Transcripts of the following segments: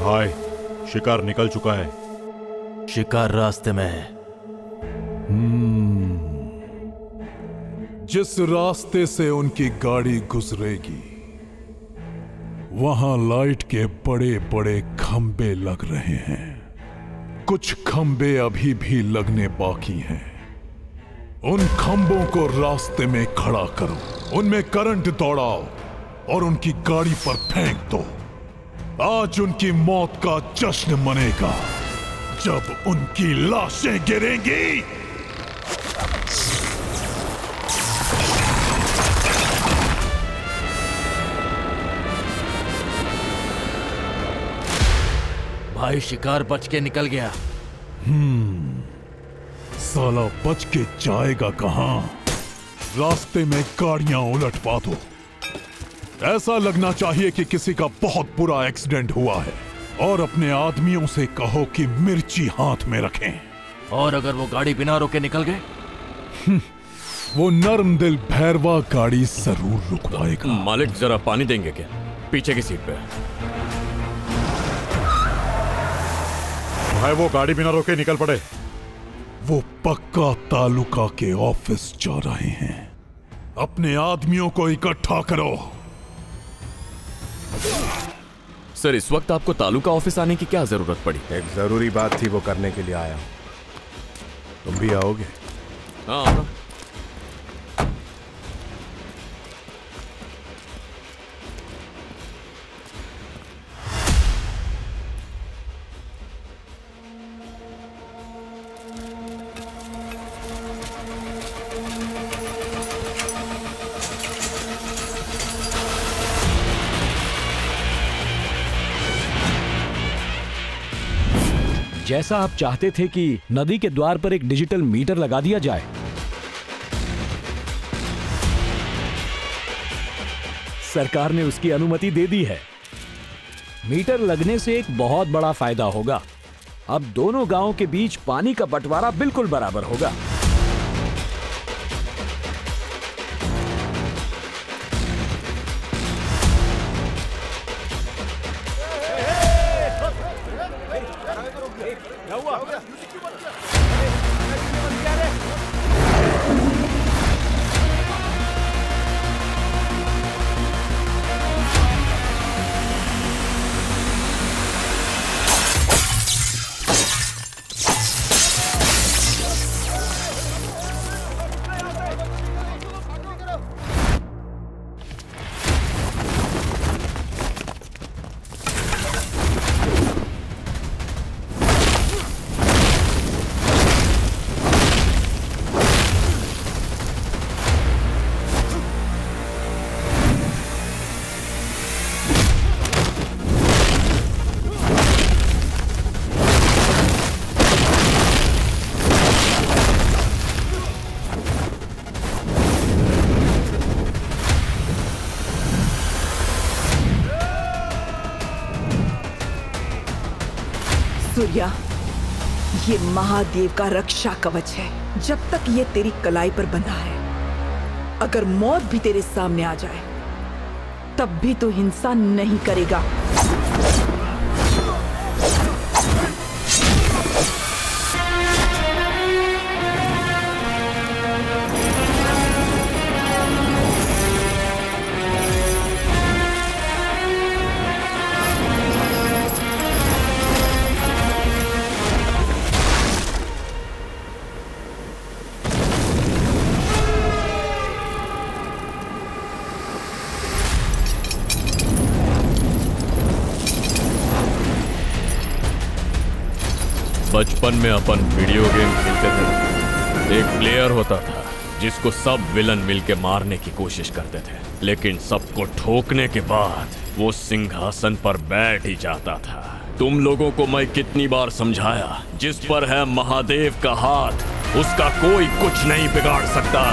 भाई, शिकार निकल चुका है। शिकार रास्ते में है। जिस रास्ते से उनकी गाड़ी गुजरेगी वहां लाइट के बड़े बड़े खंबे लग रहे हैं। कुछ खंबे अभी भी लगने बाकी हैं। उन खंबों को रास्ते में खड़ा करो, उनमें करंट दौड़ाओ और उनकी गाड़ी पर फेंक दो। आज उनकी मौत का जश्न मनेगा जब उनकी लाशें गिरेंगी। भाई, शिकार बच के निकल गया। साला बच के जाएगा कहां? रास्ते में गाड़ियां उलटवा दो। ऐसा लगना चाहिए कि किसी का बहुत बुरा एक्सीडेंट हुआ है। और अपने आदमियों से कहो कि मिर्ची हाथ में रखें। और अगर वो गाड़ी बिना रोके निकल गए? वो नर्म दिल भैरवा गाड़ी जरूर रुकवाएगा। मालिक, जरा पानी देंगे क्या? पीछे की सीट पे। भाई, वो गाड़ी बिना रोके निकल पड़े। वो पक्का तालुका के ऑफिस जा रहे हैं। अपने आदमियों को इकट्ठा करो। सर, इस वक्त आपको तालुका ऑफिस आने की क्या जरूरत पड़ी? एक जरूरी बात थी, वो करने के लिए आया। तुम भी आओगे? हाँ। जैसा आप चाहते थे कि नदी के द्वार पर एक डिजिटल मीटर लगा दिया जाए, सरकार ने उसकी अनुमति दे दी है। मीटर लगने से एक बहुत बड़ा फायदा होगा। अब दोनों गांवों के बीच पानी का बंटवारा बिल्कुल बराबर होगा। सूर्या, ये महादेव का रक्षा कवच है। जब तक ये तेरी कलाई पर बंधा है, अगर मौत भी तेरे सामने आ जाए तब भी तू हिंसा नहीं करेगा। बचपन में अपन वीडियो गेम खेलते थे। एक प्लेयर होता था जिसको सब विलन मिलके मारने की कोशिश करते थे, लेकिन सबको ठोकने के बाद वो सिंहासन पर बैठ ही जाता था। तुम लोगों को मैं कितनी बार समझाया, जिस पर है महादेव का हाथ उसका कोई कुछ नहीं बिगाड़ सकता।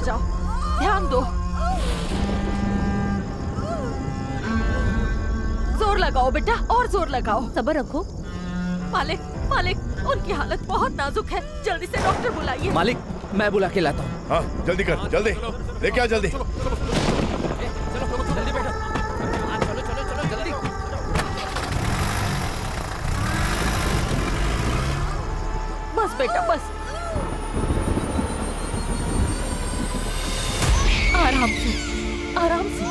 जाओ, ध्यान दो। जोर लगाओ बेटा, और जोर लगाओ। सब्र रखो। मालिक, मालिक, उनकी हालत बहुत नाजुक है, जल्दी से डॉक्टर बुलाइए। मालिक, मैं बुला के लाता हूँ। हाँ जल्दी कर, जल्दी लेके आ जल्दी। जल्दी बैठो। चलो चलो चलो जल्दी। बस बेटा बस, आराम से, आराम से।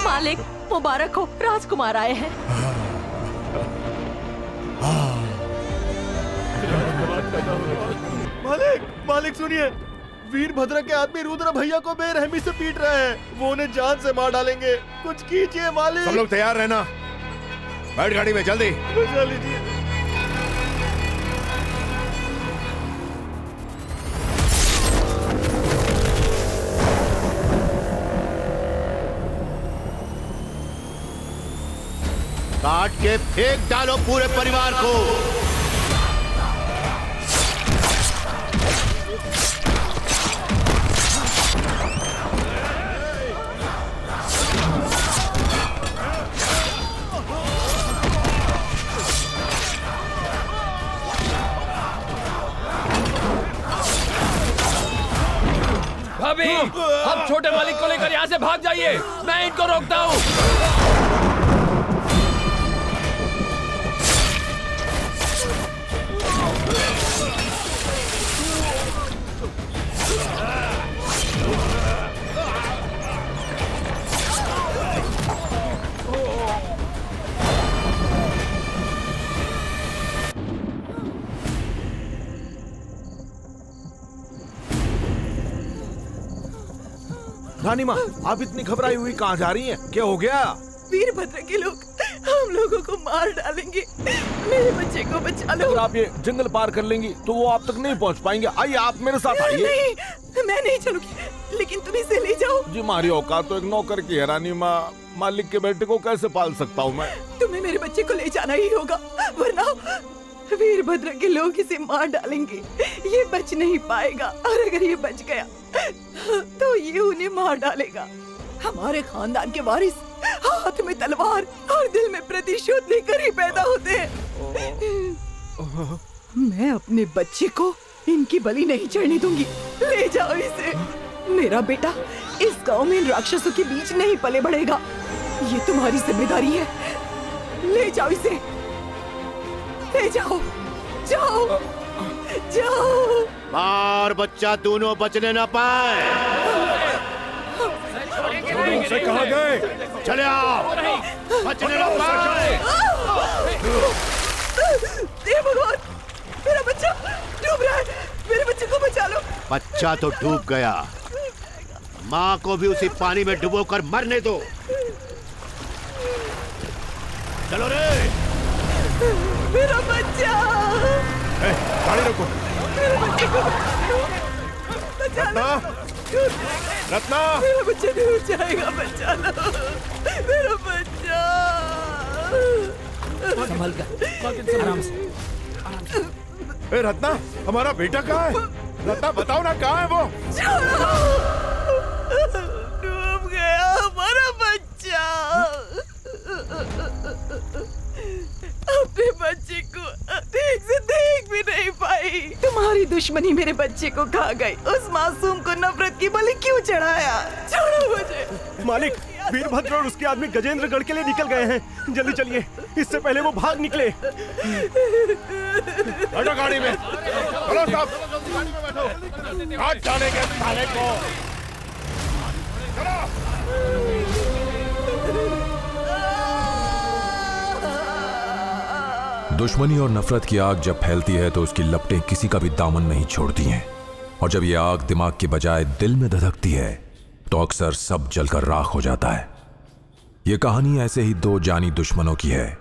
मालिक, मुबारक हो, राजकुमार आए हैं। मालिक, मालिक सुनिए, वीरभद्र के आदमी रुद्र भैया को बेरहमी से पीट रहे हैं। वो उन्हें जान से मार डालेंगे। कुछ कीजिए मालिक। सब लोग तैयार रहना, बैठ गाड़ी में जल्दी। बुझा लीजिए। काट के फेंक डालो पूरे परिवार को। भाभी, आप छोटे मालिक को लेकर यहाँ से भाग जाइए, मैं इनको रोकता हूँ। रानी माँ, आप इतनी घबराई हुई कहाँ जा रही हैं? क्या हो गया? वीरभद्र के लोग हम लोगों को मार डालेंगे, मेरे बच्चे को बचा लो। अगर आप ये जंगल पार कर लेंगी तो वो आप तक नहीं पहुँच पाएंगे। आइए आप मेरे साथ आइए। नहीं, मैं नहीं चलूंगी, लेकिन तुम इसे ले जाओ। जी हमारी औकात तो एक नौकर की है रानी माँ, मालिक के बेटे को कैसे पाल सकता हूँ मैं? तुम्हें मेरे बच्चे को ले जाना ही होगा, वरना वीरभद्र के लोग इसे मार डालेंगे। ये बच नहीं पाएगा, और अगर ये बच गया तो ये उन्हें मार डालेगा। हमारे खानदान के वारिस हाथ में तलवार और दिल में प्रतिशोध लेकर ही पैदा होते हैं। मैं अपने बच्चे को इनकी बलि नहीं चढ़ने दूंगी। ले जाओ इसे। मेरा बेटा इस गांव में इन राक्षसों के बीच नहीं पले बढ़ेगा। ये तुम्हारी जिम्मेदारी है। ले जाओ इसे, ले जाओ, जाओ, जाओ। बार बच्चा दोनों बचने न पाए। से कहाँ गए? चले आओ, बचने न पाए। हे भगवान, मेरा बच्चा डूब रहा है, मेरे बच्चे को बचा लो। बच्चा तो डूब गया, माँ को भी उसी पानी में डुबोकर मरने दो। चलो रे। मेरा बच्चा, गाड़ी रोको। मेरे बच्चे को बचा लो। रत्ना, मेरा बच्चा डूब जाएगा, बचा लो मेरा बच्चा। संभल कर, आराम से। ए रत्ना, हमारा बेटा कहाँ है? रत्ना बताओ ना, कहाँ है वो? डूब गया हमारा बच्चा। अपने बच्चे को ठीक से देख भी नहीं पाई। तुम्हारी दुश्मनी मेरे बच्चे को खा गई। उस मासूम को नफरत की बलि क्यों चढ़ाया? छोड़ो मुझे। मालिक, वीरभद्र और उसके आदमी गजेंद्रगढ़ के लिए निकल गए हैं। जल्दी चलिए, इससे पहले वो भाग निकले। बैठो गाड़ी में। चलो साहब, गाड़ी में बैठो। कहाँ जानेंगे साले को? दुश्मनी और नफरत की आग जब फैलती है तो उसकी लपटें किसी का भी दामन नहीं छोड़ती हैं। और जब ये आग दिमाग के बजाय दिल में धधकती है तो अक्सर सब जलकर राख हो जाता है। ये कहानी ऐसे ही दो जानी दुश्मनों की है,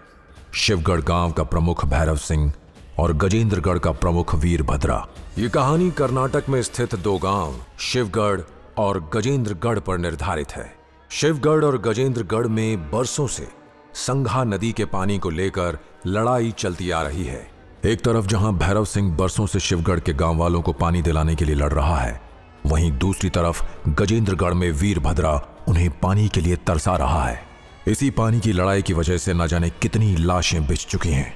शिवगढ़ गांव का प्रमुख भैरव सिंह और गजेंद्रगढ़ का प्रमुख वीरभद्रा। ये कहानी कर्नाटक में स्थित दो गांव शिवगढ़ और गजेंद्रगढ़ पर निर्धारित है। शिवगढ़ और गजेंद्रगढ़ में बरसों से संघा नदी के पानी को लेकर लड़ाई चलती आ रही है। एक तरफ जहां भैरव सिंह बरसों से शिवगढ़ के गांव वालों को पानी दिलाने के लिए लड़ रहा है, वहीं दूसरी तरफ गजेंद्रगढ़ में वीरभद्रा उन्हें पानी के लिए तरसा रहा है। इसी पानी की लड़ाई की वजह से न जाने कितनी लाशें बिछ चुकी हैं।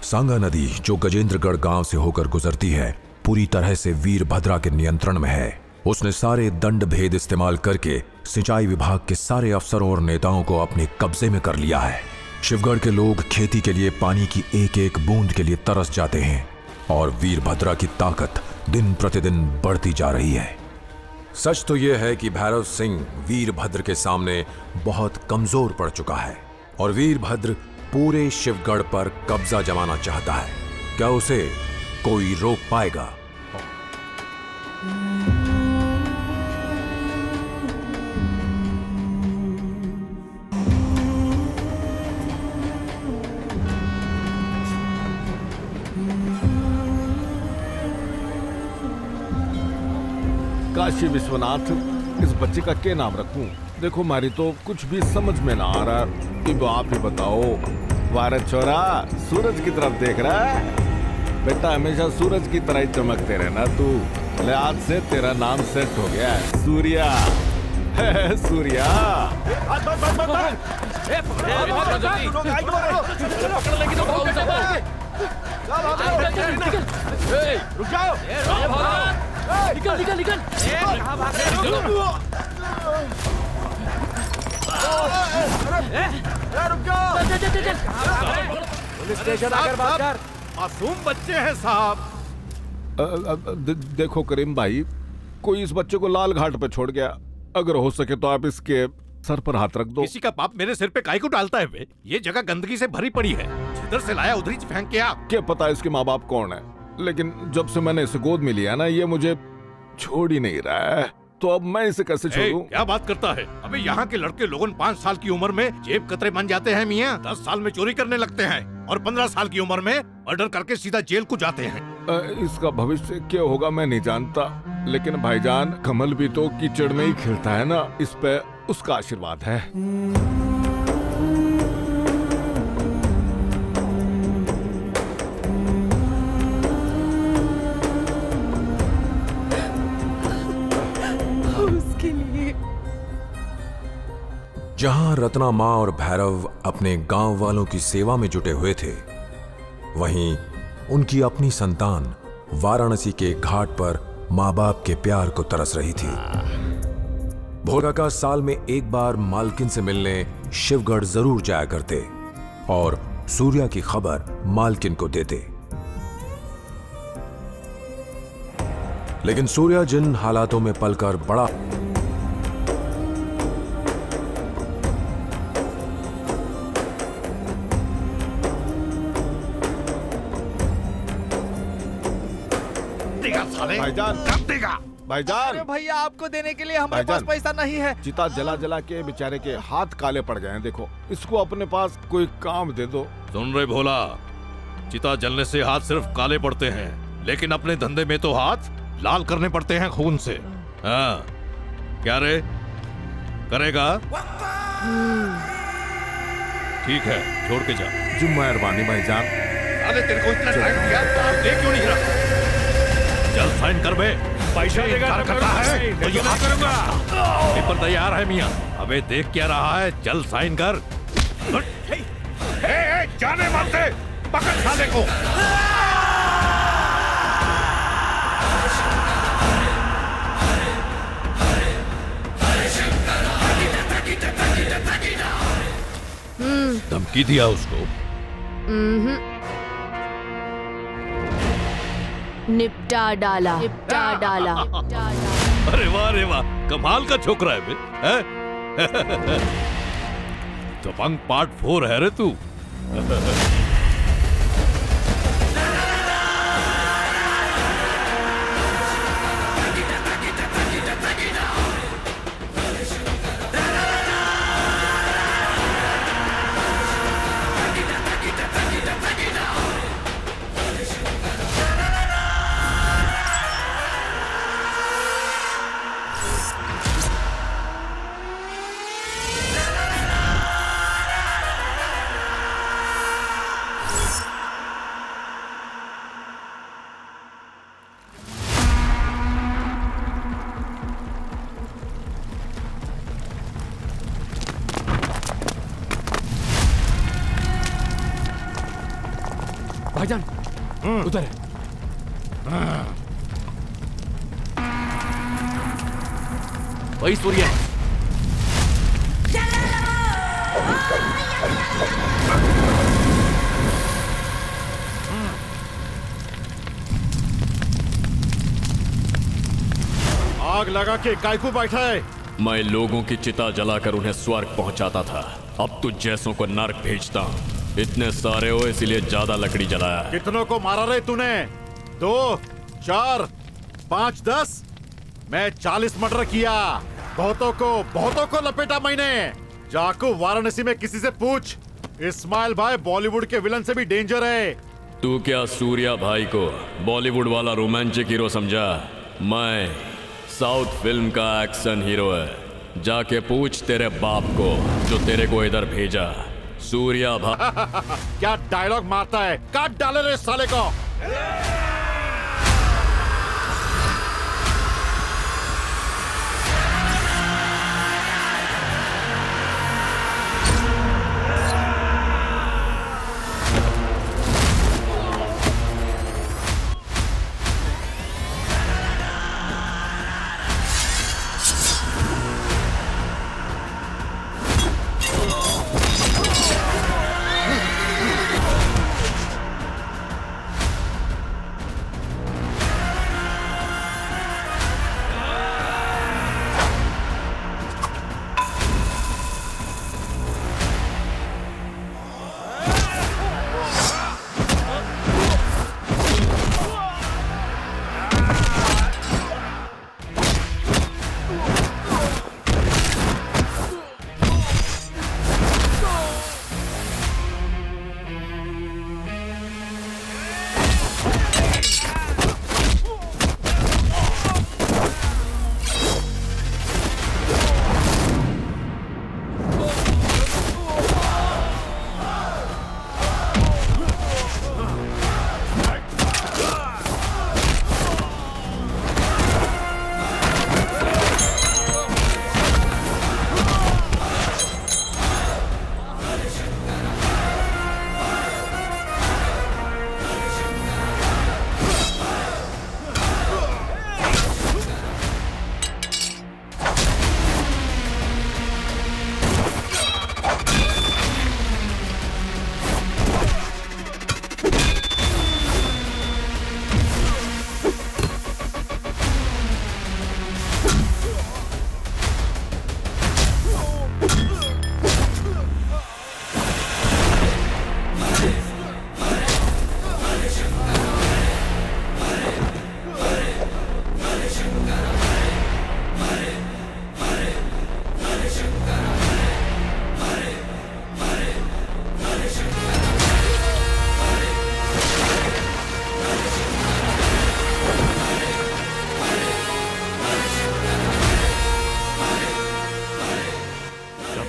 सांगा नदी जो गजेंद्रगढ़ गांव से होकर गुजरती है, पूरी तरह से वीरभद्रा के नियंत्रण में है। उसने सारे दंड भेद इस्तेमाल करके सिंचाई विभाग के सारे अफसरों और नेताओं को अपने कब्जे में कर लिया है। शिवगढ़ के लोग खेती के लिए पानी की एक एक बूंद के लिए तरस जाते हैं और वीरभद्रा की ताकत दिन प्रतिदिन बढ़ती जा रही है। सच तो यह है कि भैरव सिंह वीरभद्र के सामने बहुत कमजोर पड़ चुका है और वीरभद्र पूरे शिवगढ़ पर कब्जा जमाना चाहता है। क्या उसे कोई रोक पाएगा? काशी विश्वनाथ, इस बच्चे का क्या नाम रखूं? देखो मारी तो कुछ भी समझ में ना आ रहा। अब आप ही बताओ। भारत छोरा, सूरज की तरफ देख रहा है? बेटा हमेशा सूरज की तरह ही चमकते रहना तू। ले आज से तेरा नाम सेट हो गया है, सूर्या। सूर्या। रुक जाओ। निकल निकल निकल। रुक जाओ। पुलिस स्टेशन आकर बात कर। मासूम बच्चे हैं साहब। देखो करीम भाई, कोई इस बच्चे को लाल घाट पे छोड़ गया। अगर हो सके तो आप इसके सर पर हाथ रख दो। किसी का बाप मेरे सिर पे काहे को डालता है बे? ये जगह गंदगी से भरी पड़ी है, जिधर से लाया उधर ही फेंक के आ। क्या पता इसके माँ बाप कौन है, लेकिन जब से मैंने इसे गोद में लिया ना, ये मुझे छोड़ ही नहीं रहा है। तो अब मैं इसे कैसे छोड़ूं? क्या बात करता है? अबे यहाँ के लड़के लोगन 5 साल की उम्र में जेब कतरे बन जाते हैं मियाँ। 10 साल में चोरी करने लगते हैं और 15 साल की उम्र में मर्डर करके सीधा जेल को जाते हैं। इसका भविष्य क्या होगा मैं नहीं जानता, लेकिन भाईजान कमल भी तो कीचड़ में ही खिलता है ना, इस पे उसका आशीर्वाद है। जहां रत्ना मां और भैरव अपने गांव वालों की सेवा में जुटे हुए थे, वहीं उनकी अपनी संतान वाराणसी के घाट पर मां बाप के प्यार को तरस रही थी। भोला साल में एक बार मालकिन से मिलने शिवगढ़ जरूर जाया करते और सूर्या की खबर मालकिन को देते। लेकिन सूर्या जिन हालातों में पलकर बड़ा भाईजान, कब देगा? भाईजान। अरे भैया, आपको देने के लिए हमारे पास पैसा नहीं है। चिता जला जला के बेचारे के हाथ काले पड़ गए हैं। देखो, इसको अपने पास कोई काम दे दो। सुन रहे भोला, चिता जलने से हाथ सिर्फ काले पड़ते हैं, लेकिन अपने धंधे में तो हाथ लाल करने पड़ते हैं खून से। हाँ, क्या रे, करेगा? ठीक है, छोड़ के जा। जी मेहरबानी भाईजान। अरे तेरे को इतना टाइम दिया, दे क्यों नहीं रहा? चल साइन कर बे। पैसा देगा करता है तो ये हाथ करूंगा। पेपर तैयार है मियाँ। अबे देख क्या रहा है, चल साइन कर। जाने मारते, पकड़ साले को। धमकी दिया उसको? निपटा डाला, निपटा डाला। अरे वाह रे वाह, कमाल का छोकरा है बे। दबंग पार्ट 4 है रे तू। भाईजान उधर है। वही सूर्य है। आग लगा के कायकू बैठा है। मैं लोगों की चिता जलाकर उन्हें स्वर्ग पहुंचाता था, अब तुझ जैसों को नर्क भेजता हूं। इतने सारे हो इसलिए ज्यादा लकड़ी जलाया। कितनों को मारा रे तूने? 2, 4, 5, 10? मैं 40 मर्डर किया। बहुतों को लपेटा मैंने। जाको वाराणसी में किसी से पूछ, इस्माइल भाई बॉलीवुड के विलन से भी डेंजर है। तू क्या सूर्या भाई को बॉलीवुड वाला रोमांटिक हीरो समझा? मैं साउथ फिल्म का एक्शन हीरो है। जाके पूछ तेरे बाप को जो तेरे को इधर भेजा। सूर्या भाई क्या डायलॉग मारता है, काट डाले रे साले को।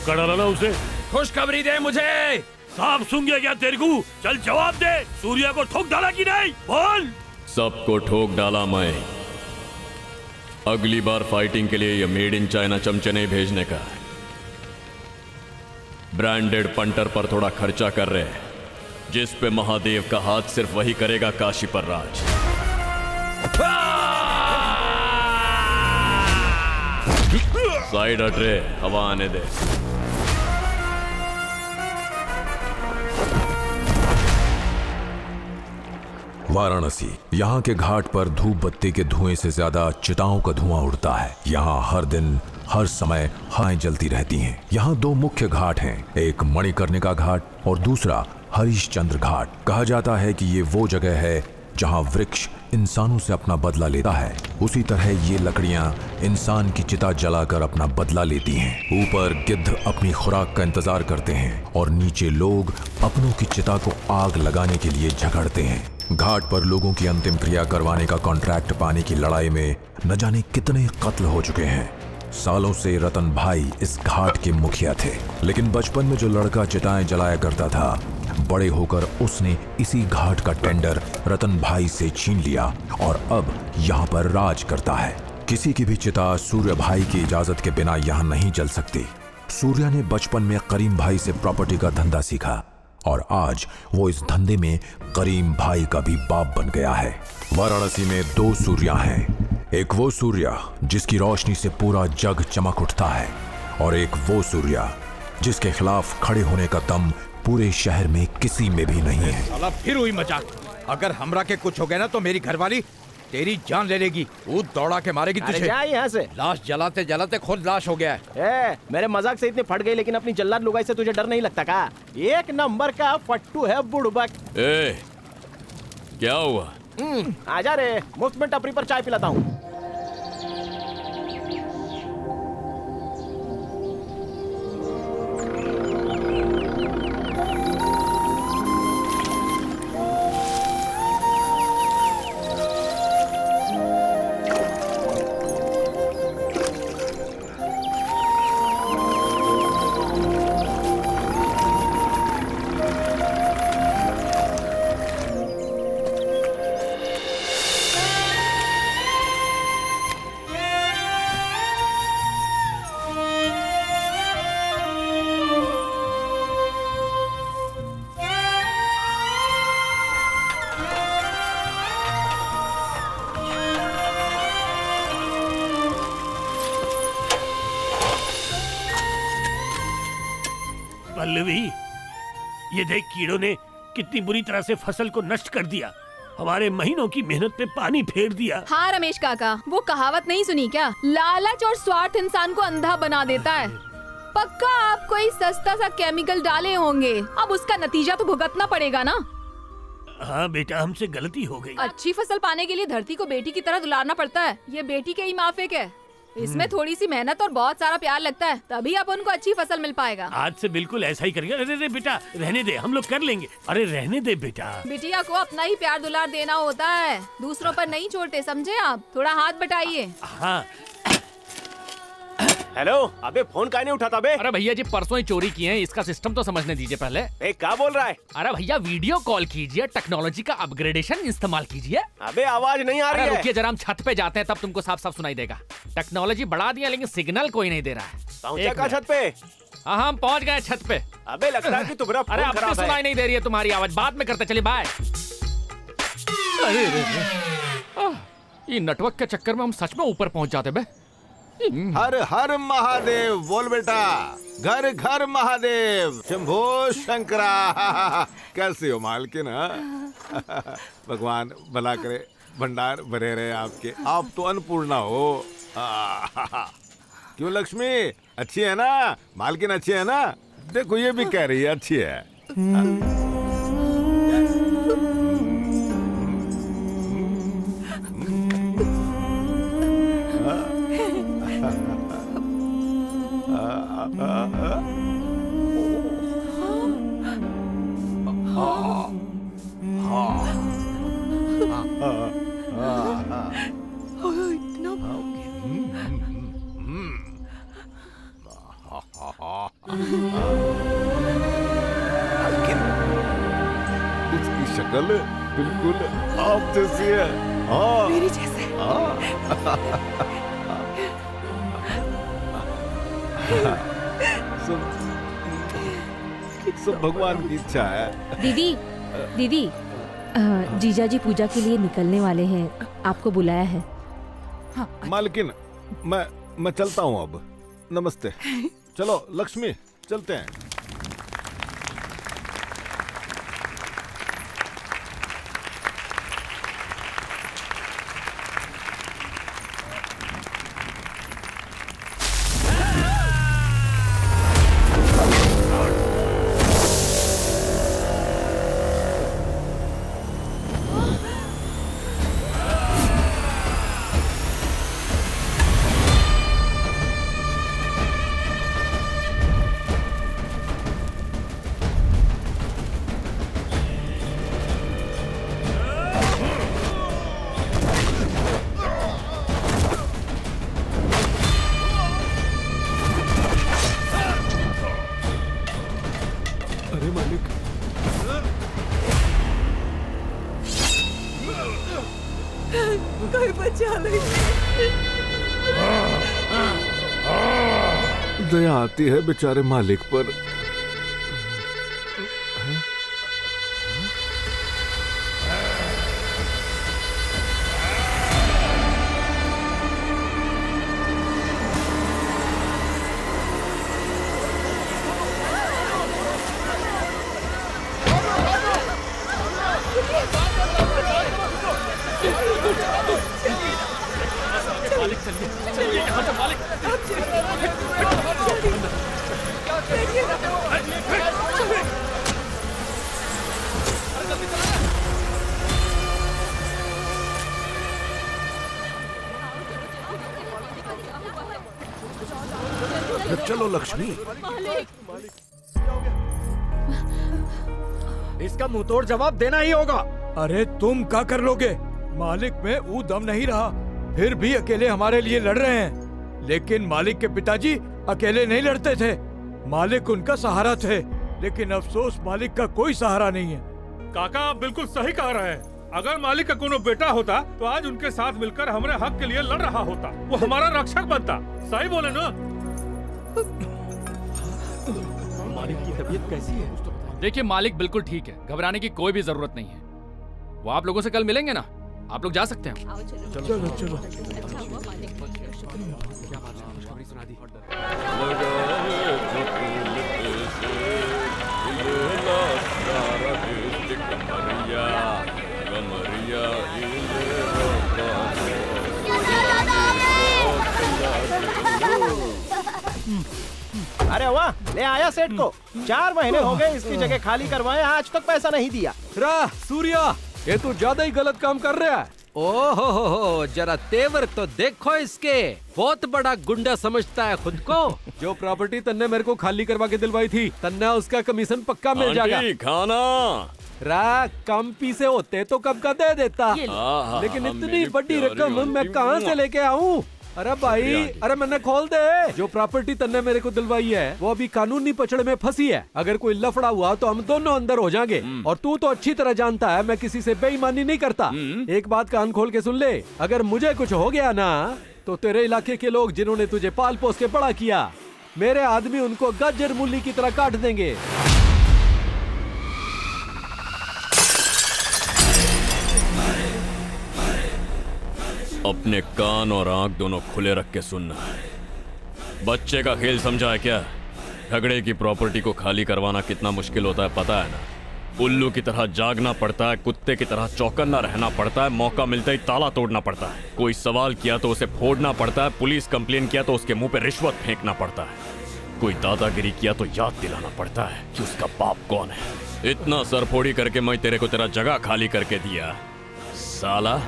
डाला ना उसे। खुशखबरी दे मुझे। सांप सूंघ गया क्या तेरे को? चल जवाब दे, सूर्या को ठोक डाला कि नहीं? बोल। सबको ठोक डाला मैं। अगली बार फाइटिंग के लिए ये मेड इन चाइना चमचे नहीं भेजने का। ब्रांडेड पंटर पर थोड़ा खर्चा कर रहे हैं, जिस पे महादेव का हाथ सिर्फ वही करेगा काशी पर राज। साइड हट रे, हवा आने दे। वाराणसी, यहाँ के घाट पर धूप बत्ती के धुएं से ज्यादा चिताओं का धुआं उड़ता है। यहाँ हर दिन हर समय हाएं जलती रहती हैं। यहाँ 2 मुख्य घाट हैं, एक मणिकर्णिका घाट और दूसरा हरिश्चंद्र घाट। कहा जाता है कि ये वो जगह है जहाँ वृक्ष इंसानों से अपना बदला लेता है, उसी तरह ये लकड़ियाँ इंसान की चिता जलाकर अपना बदला लेती हैं। ऊपर गिद्ध अपनी खुराक का इंतजार करते हैं और नीचे लोग अपनों की चिता को आग लगाने के लिए झगड़ते हैं। घाट पर लोगों की अंतिम क्रिया करवाने का कॉन्ट्रैक्ट पाने की लड़ाई में न जाने कितने कत्ल हो चुके हैं। सालों से रतन भाई इस घाट के मुखिया थे, लेकिन बचपन में जो लड़का चिताएं जलाया करता था, बड़े होकर उसने इसी घाट का टेंडर रतन भाई से छीन लिया और अब यहाँ पर राज करता है। किसी की भी चिता सूर्य भाई की इजाजत के बिना यहाँ नहीं जल सकती। सूर्या ने बचपन में करीम भाई से प्रॉपर्टी का धंधा सीखा। 2 और आज वो इस धंधे में करीम भाई का भी बाप बन गया है। वाराणसी में 2 सूर्या हैं। एक वो सूर्या जिसकी रोशनी से पूरा जग चमक उठता है, और एक वो सूर्या जिसके खिलाफ खड़े होने का दम पूरे शहर में किसी में भी नहीं है। साला फिर हुई मजाक। अगर हमरा के कुछ हो गया ना तो मेरी घरवाली तेरी जान ले लेगी। वो दौड़ा के मारेगी तुझे। जा यहाँ से। लाश जलाते जलाते खुद लाश हो गया है। मेरे मजाक से इतनी फट गई, लेकिन अपनी जल्लाद लुगाई से तुझे डर नहीं लगता का? एक नंबर का फट्टू है बुड़बक। क्या हुआ? आजा रे, मुफ्त में टपरी पर चाय पिलाता हूँ। पल्लवी, ये देख कीड़ों ने कितनी बुरी तरह से फसल को नष्ट कर दिया। हमारे महीनों की मेहनत पे पानी फेर दिया। हाँ रमेश काका, वो कहावत नहीं सुनी क्या? लालच और स्वार्थ इंसान को अंधा बना देता है। पक्का आप कोई सस्ता सा केमिकल डाले होंगे, अब उसका नतीजा तो भुगतना पड़ेगा ना। हाँ बेटा, हमसे गलती हो गई। अच्छी फसल पाने के लिए धरती को बेटी की तरह दुलारना पड़ता है। ये बेटी के ही माफिक है। इसमें थोड़ी सी मेहनत और बहुत सारा प्यार लगता है, तभी आप उनको अच्छी फसल मिल पाएगा। आज से बिल्कुल ऐसा ही करेंगे। अरे बेटा रहने दे, हम लोग कर लेंगे। अरे रहने दे बेटा। बिटिया को अपना ही प्यार दुलार देना होता है, दूसरों पर नहीं छोड़ते, समझे आप? थोड़ा हाथ बटाइए। हाँ। हेलो, अबे फोन काहे नहीं उठाता बे? अरे भैया जी परसों ही चोरी किए हैं, इसका सिस्टम तो समझने दीजिए पहले। क्या बोल रहा है? अरे भैया वीडियो कॉल कीजिए, टेक्नोलॉजी का अपग्रेडेशन इस्तेमाल कीजिए। अबे आवाज नहीं आ रही है। रुकिए जरा, हम छत पे जाते हैं तब तुमको साफ साफ सुनाई देगा। टेक्नोलॉजी बढ़ा दिया लेकिन सिग्नल कोई नहीं दे रहा है। पहुंचा कहाँ छत पे? हाँ हम पहुंच गए छत पे। अबे लगता है कि तुम्हारा फोन अरे अब खराब है। सुनाई नहीं दे रही है तुम्हारी आवाज, बाद में करते, चलिए बाय। ये नेटवर्क के चक्कर में हम सच में ऊपर पहुंच जाते बे। हर हर महादेव बोल बेटा, घर घर महादेव, शंभो शंकरा। कैसे हो मालकिन? भगवान भला करे, भंडार भरे रहे आपके। आप तो अन्नपूर्णा हो। क्यों लक्ष्मी, अच्छी है ना? मालकिन अच्छी है ना? देखो ये भी कह रही है अच्छी है। इसकी शक्ल बिल्कुल आप जैसी है। मेरी जैसे। सब भगवान की इच्छा है। दीदी दीदी, जीजा जी पूजा के लिए निकलने वाले हैं, आपको बुलाया है। मालकिन मैं चलता हूँ अब। नमस्ते। चलो लक्ष्मी चलते हैं। कोई बचा ले। दया आती है बेचारे मालिक पर। लक्ष्मी। इसका मुंहतोड़ जवाब देना ही होगा। अरे तुम क्या कर लोगे? मालिक में वो दम नहीं रहा, फिर भी अकेले हमारे लिए लड़ रहे हैं। लेकिन मालिक के पिताजी अकेले नहीं लड़ते थे, मालिक उनका सहारा थे। लेकिन अफसोस मालिक का कोई सहारा नहीं है। काका आप बिल्कुल सही कह रहे हैं। अगर मालिक का कोनो बेटा होता तो आज उनके साथ मिलकर हमारे हक के लिए लड़ रहा होता, वो हमारा रक्षक बनता। सही बोले ना? मालिक की तबीयत कैसी है? देखिए मालिक बिल्कुल ठीक है, घबराने की कोई भी जरूरत नहीं है। वो आप लोगों से कल मिलेंगे ना, आप लोग जा सकते हैं। चलो चलो। अरे वाह, ले आया सेठ को। 4 महीने हो गए इसकी जगह खाली करवाए, आज तक पैसा नहीं दिया। सूर्या, ये तो ज्यादा ही गलत काम कर रहा है। ओहो, जरा तेवर तो देखो इसके, बहुत बड़ा गुंडा समझता है खुद को। जो प्रॉपर्टी तन्ने मेरे को खाली करवा के दिलवाई थी, तन्ना उसका कमीशन पक्का मिल जाएगा। खाना कम पीसे होते तो कब का दे देता, लेकिन इतनी बड़ी रकम मैं कहाँ से लेके आऊँ? अरे भाई, अरे मैंने खोल दे। जो प्रॉपर्टी तन्ने मेरे को दिलवाई है वो अभी कानूनी पचड़ में फंसी है। अगर कोई लफड़ा हुआ तो हम दोनों अंदर हो जाएंगे। और तू तो अच्छी तरह जानता है मैं किसी से बेईमानी नहीं करता। एक बात कान खोल के सुन ले, अगर मुझे कुछ हो गया ना तो तेरे इलाके के लोग जिन्होंने तुझे पाल पोस के बड़ा किया, मेरे आदमी उनको गाजर मूली की तरह काट देंगे। अपने कान और आंख दोनों खुले रख के सुनना। बच्चे का खेल समझा है क्या? झगड़े की प्रॉपर्टी को खाली करवाना कितना मुश्किल होता है पता है ना? उल्लू की तरह जागना पड़ता है, कुत्ते की तरह चौकन्ना रहना पड़ता है, मौका मिलते ही ताला तोड़ना पड़ता है। कोई सवाल किया तो उसे फोड़ना पड़ता है, पुलिस कंप्लेन किया तो उसके मुंह पे रिश्वत फेंकना पड़ता है, कोई दादागिरी किया तो याद दिलाना पड़ता है कि उसका बाप कौन है। इतना सरफोड़ी करके मैं तेरे को तेरा जगह खाली करके दिया, साला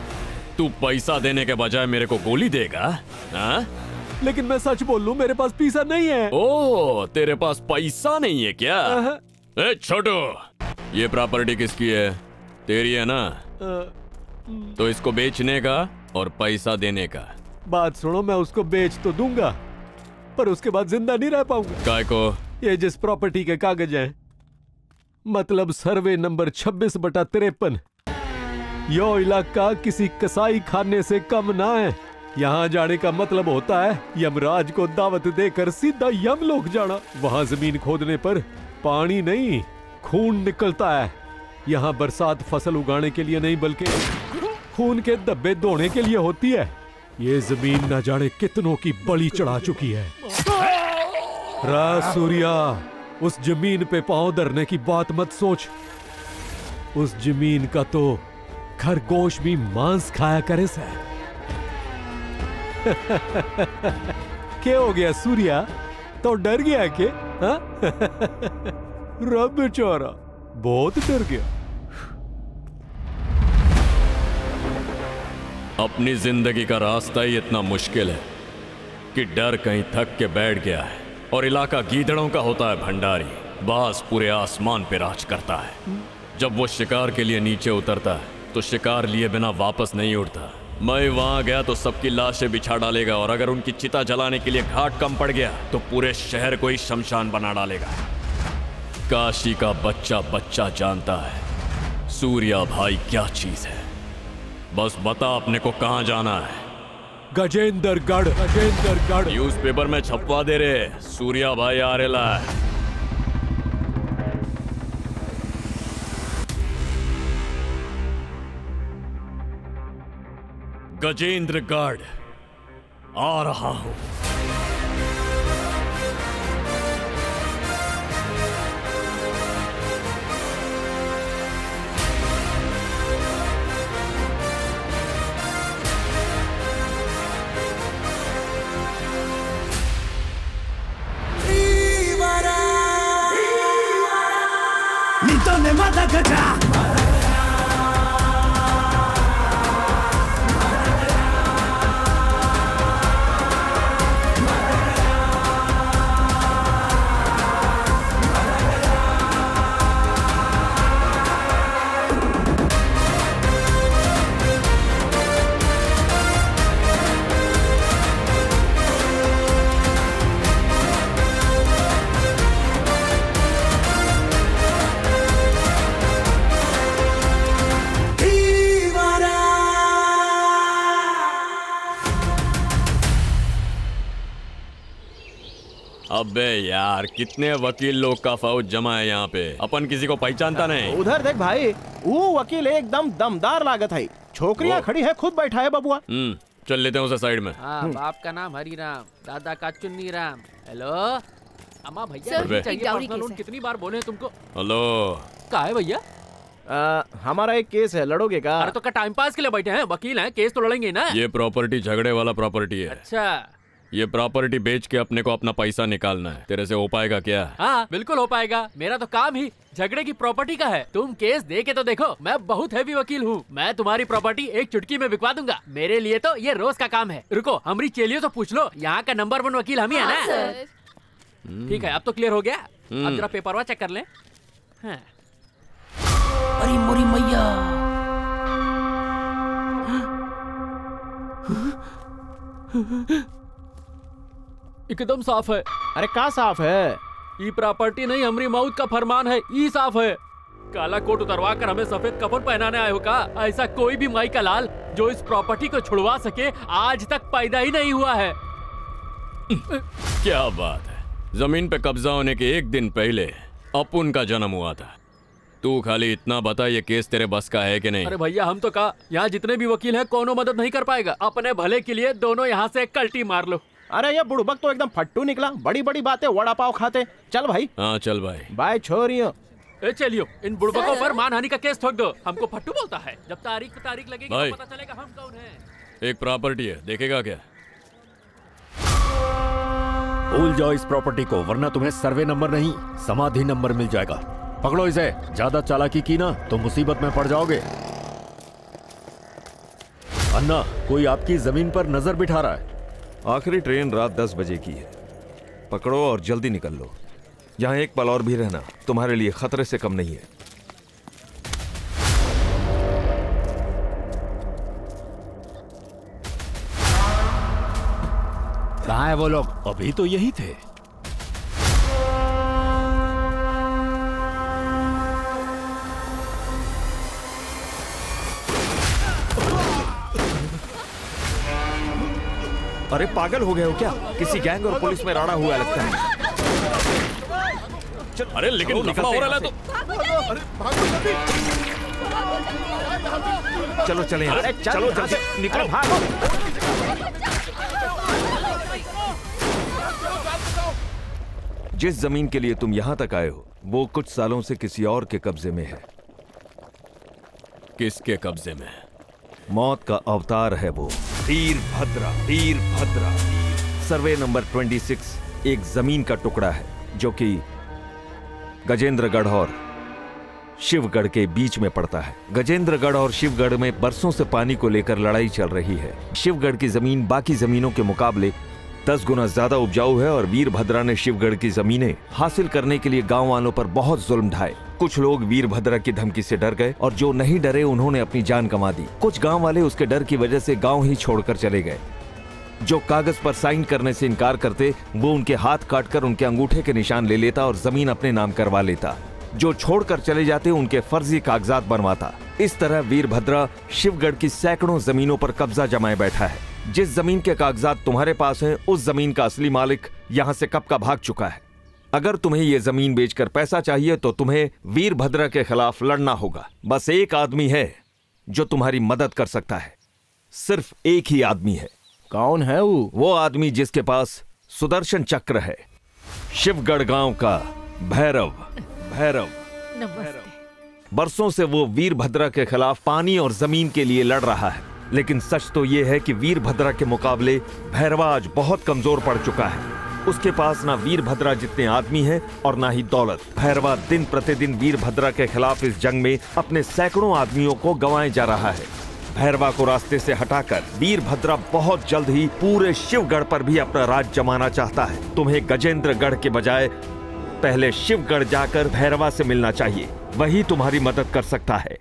तू पैसा देने के बजाय मेरे को गोली देगा? हाँ? लेकिन मैं सच बोल लूं, मेरे पास पैसा नहीं है। ओह, तेरे पास पैसा नहीं है क्या? ए छोटू, ये प्रॉपर्टी किसकी है? तेरी है ना? तो इसको बेचने का और पैसा देने का। बात सुनो, मैं उसको बेच तो दूंगा पर उसके बाद जिंदा नहीं रह पाऊंगा। काय को? ये जिस प्रॉपर्टी के कागज हैं, मतलब सर्वे नंबर 26/53, यो इलाका किसी कसाई खाने से कम ना है। यहाँ जाने का मतलब होता है यमराज को दावत देकर सीधा यमलोक जाना। वहाँ जमीन खोदने पर पानी नहीं, खून निकलता है। यहाँ बरसात फसल उगाने के लिए नहीं बल्कि खून के धब्बे धोने के लिए होती है। ये जमीन न जाने कितनों की बलि चढ़ा चुकी है। सूर्या, उस जमीन पे पांव धरने की बात मत सोच। उस जमीन का तो खरगोश भी मांस खाया करे से। क्या हो गया सूर्या, तो डर गया के? रब बेचारा बहुत डर गया। अपनी जिंदगी का रास्ता ही इतना मुश्किल है कि डर कहीं थक के बैठ गया है। और इलाका गीदड़ों का होता है भंडारी, बास पूरे आसमान पे राज करता है। जब वो शिकार के लिए नीचे उतरता है तो शिकार लिए बिना वापस नहीं उड़ता। मैं वहां गया तो सबकी लाशें बिछा डालेगा, और अगर उनकी चिता जलाने के लिए घाट कम पड़ गया तो पूरे शहर को ही शमशान बना डालेगा। काशी का बच्चा बच्चा जानता है सूर्या भाई क्या चीज है। बस बता अपने को कहां जाना है। गजेंद्रगढ़। गजेंद्रगढ़ न्यूज़पेपर में छपवा दे रहे, सूर्या भाई आ रेला है। गजेंद्रगढ़ आ रहा हूं। Nitone Madagaga. अबे यार, कितने वकील लोग का फौज जमा है यहाँ पे, अपन किसी को पहचानता नहीं। उधर देख भाई, वो वकील एकदम दमदार लागत है। छोकरियाँ खड़ी है, खुद बैठा है बबुआ। चल लेते हैं उसे साइड में। हाँ, बाप का नाम हरिराम, दादा का चुन्नी राम। हेलो अम्मा भैया, सर, चाहिए पर्सनल लोन, कितनी बार बोले तुमको? हेलो, कहाँ है भैया? हमारा एक केस है, लड़ोगे का? अरे तो क्या टाइम पास के लिए बैठे हैं? वकील हैं, केस तो लड़ेंगे ना। ये प्रॉपर्टी झगड़े वाला प्रॉपर्टी है। अच्छा, ये प्रॉपर्टी बेच के अपने को अपना पैसा निकालना है। तेरे से हो पाएगा क्या? हाँ बिल्कुल हो पाएगा, मेरा तो काम ही झगड़े की प्रॉपर्टी का है। तुम केस दे के तो देखो, मैं बहुत हैवी वकील हूँ। मैं तुम्हारी प्रॉपर्टी एक चुटकी में बिकवा दूंगा। मेरे लिए तो ये रोज का काम है। रुको, हमारी चेलियों तो पूछ लो, यहाँ का नंबर 1 वकील हम ही है ना। ठीक है, अब तो क्लियर हो गया। अब जरा पेपरवा चेक कर ले। अरे मोरी मैया, एकदम साफ है। अरे का साफ है? ये प्रॉपर्टी नहीं, हमारी मौत का फरमान है। ये साफ है। काला कोट उतरवा कर हमें सफेद कफन पहनाने आए हो का? ऐसा कोई भी माई का लाल जो इस प्रॉपर्टी को छुड़वा सके आज तक पैदा ही नहीं हुआ है। क्या बात है, जमीन पे कब्जा होने के एक दिन पहले अपुन का जन्म हुआ था। तू खाली इतना बता, ये केस तेरे बस का है कि नहीं? अरे भैया, हम तो कहा यहाँ जितने भी वकील हैं कोनो मदद नहीं कर पाएगा। अपने भले के लिए दोनों यहाँ से कल्टी मार लो। अरे ये बुड़बक तो एकदम फट्टू निकला। बड़ी बड़ी बातें वड़ा पाव खाते। चल भाई। हाँ चल भाई। बाय छोरियों। चलियो, इन बुड़बकों पर मानहानि का केस ठोक दो। हमको फट्टू बोलता है। जब तारीख पे तारीख लगेगी तो पता चलेगा हम कौन हैं। एक प्रॉपर्टी है, देखेगा क्या? भूल जाओ इस प्रॉपर्टी को, वरना तुम्हें सर्वे नंबर नहीं समाधि नंबर मिल जाएगा। पकड़ो इसे। ज्यादा चालाकी की ना तो मुसीबत में पड़ जाओगे। अन्ना, कोई आपकी जमीन पर नजर बिठा रहा है। आखिरी ट्रेन रात 10 बजे की है। पकड़ो और जल्दी निकल लो। यहाँ एक पल और भी रहना तुम्हारे लिए खतरे से कम नहीं है। कहाँ है वो लोग? अभी तो यही थे। अरे पागल हो गए हो क्या? किसी गैंग और पुलिस में राड़ा हुआ लगता है। अरे लेकिन लफड़ा हो रहा है तो। चलो चले यहाँ। चलो जल्दी निकलो, भागो। जिस जमीन के लिए तुम यहाँ तक आए हो वो कुछ सालों से किसी और के कब्जे में है। किसके कब्जे में? मौत का अवतार है वो, वीरभद्रा। वीरभद्रा सर्वे नंबर 26 एक जमीन का टुकड़ा है जो कि गजेंद्रगढ़ और शिवगढ़ के बीच में पड़ता है। गजेंद्रगढ़ और शिवगढ़ में बरसों से पानी को लेकर लड़ाई चल रही है। शिवगढ़ की जमीन बाकी जमीनों के मुकाबले 10 गुना ज्यादा उपजाऊ है और वीरभद्रा ने शिवगढ़ की जमीनें हासिल करने के लिए गांव वालों पर बहुत जुल्म ढाए। कुछ लोग वीरभद्रा की धमकी से डर गए और जो नहीं डरे उन्होंने अपनी जान गंवा दी। कुछ गांव वाले उसके डर की वजह से गांव ही छोड़कर चले गए। जो कागज पर साइन करने से इनकार करते वो उनके हाथ काटकर उनके अंगूठे के निशान ले लेता और जमीन अपने नाम करवा लेता। जो छोड़कर चले जाते उनके फर्जी कागजात बनवाता। इस तरह वीरभद्रा शिवगढ़ की सैकड़ों जमीनों पर कब्जा जमाए बैठा है। जिस जमीन के कागजात तुम्हारे पास हैं उस जमीन का असली मालिक यहाँ से कब का भाग चुका है। अगर तुम्हें ये जमीन बेचकर पैसा चाहिए तो तुम्हें वीरभद्रा के खिलाफ लड़ना होगा। बस एक आदमी है जो तुम्हारी मदद कर सकता है। सिर्फ एक ही आदमी है। कौन है वो आदमी जिसके पास सुदर्शन चक्र है। शिवगढ़ गांव का भैरव। भैरव बरसों से वो वीरभद्रा के खिलाफ पानी और जमीन के लिए लड़ रहा है। लेकिन सच तो ये है कि वीरभद्रा के मुकाबले भैरवा आज बहुत कमजोर पड़ चुका है। उसके पास ना वीरभद्रा जितने आदमी हैं और ना ही दौलत। भैरवा दिन प्रतिदिन वीरभद्रा के खिलाफ इस जंग में अपने सैकड़ों आदमियों को गंवाए जा रहा है। भैरवा को रास्ते से हटाकर वीरभद्रा बहुत जल्द ही पूरे शिवगढ़ पर भी अपना राज जमाना चाहता है। तुम्हें गजेंद्रगढ़ के बजाय पहले शिवगढ़ जाकर भैरवा से मिलना चाहिए। वही तुम्हारी मदद कर सकता है।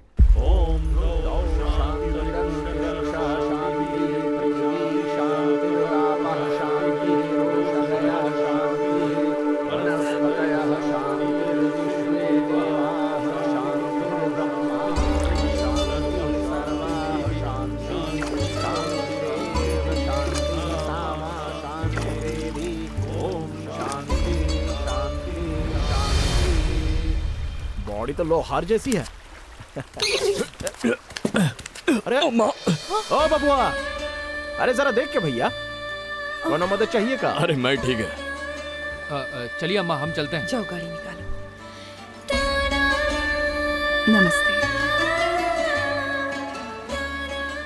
बॉडी तो लोहार जैसी है। अरे ओ बबुआ, अरे जरा देख के भैया, कोनो मदद चाहिए का? अरे मैं ठीक है। चलिए अम्मा, हम चलते हैं। जाओ गाड़ी निकालो। नमस्ते।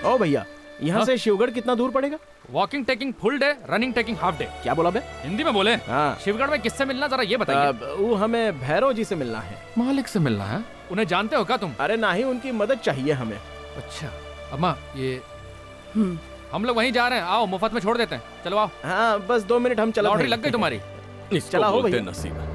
ओ भैया, यहाँ से शिवगढ़ कितना दूर पड़ेगा? Walking taking full day, running taking half day. क्या बोला बे? हिंदी में बोले। हाँ। शिवगढ़ में किससे मिलना, जरा ये बताइए। वो हमें भैरव जी से मिलना है। मालिक से मिलना है? उन्हें जानते हो क्या तुम? अरे नहीं, उनकी मदद चाहिए हमें। अच्छा अम्मा, ये हम लोग वहीं जा रहे हैं, आओ मुफ्त में छोड़ देते हैं। चलो आओ। हाँ बस 2 मिनट हम चला। लॉटरी लग गई तुम्हारी। चला हो भैया। नसीब।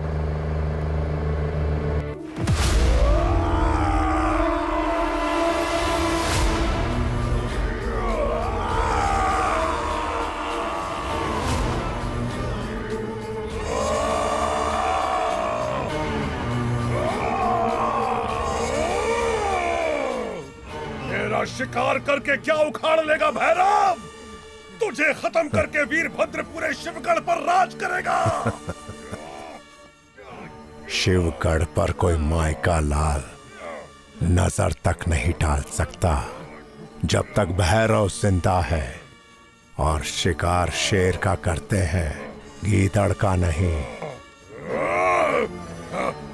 शिकार करके क्या उखाड़ लेगा भैरव? तुझे खत्म करके वीरभद्र पूरे शिवगढ़ पर राज करेगा। शिवगढ़ पर कोई मायका लाल नजर तक नहीं डाल सकता जब तक भैरव जिंदा है, और शिकार शेर का करते हैं, गीदड़ का नहीं।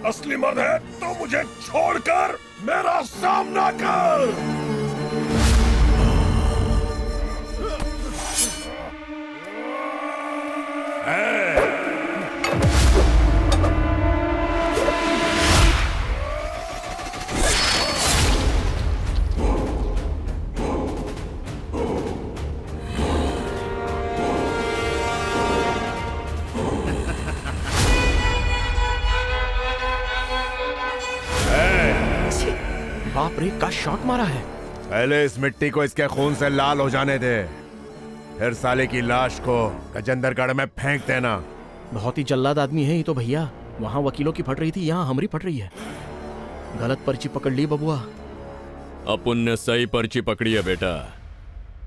असली मर्द है तो मुझे छोड़कर मेरा सामना कर। बाप रे, का शॉट मारा है। पहले इस मिट्टी को इसके खून से लाल हो जाने दे, फिर साले की लाश को गजेंद्रगढ़ में फेंक देना। बहुत ही जल्लाद आदमी है ये तो भैया। वहाँ वकीलों की फट रही थी, यहाँ हमारी फट रही है। गलत पर्ची पकड़ ली बबुआ। अपन ने सही पर्ची पकड़ी है बेटा।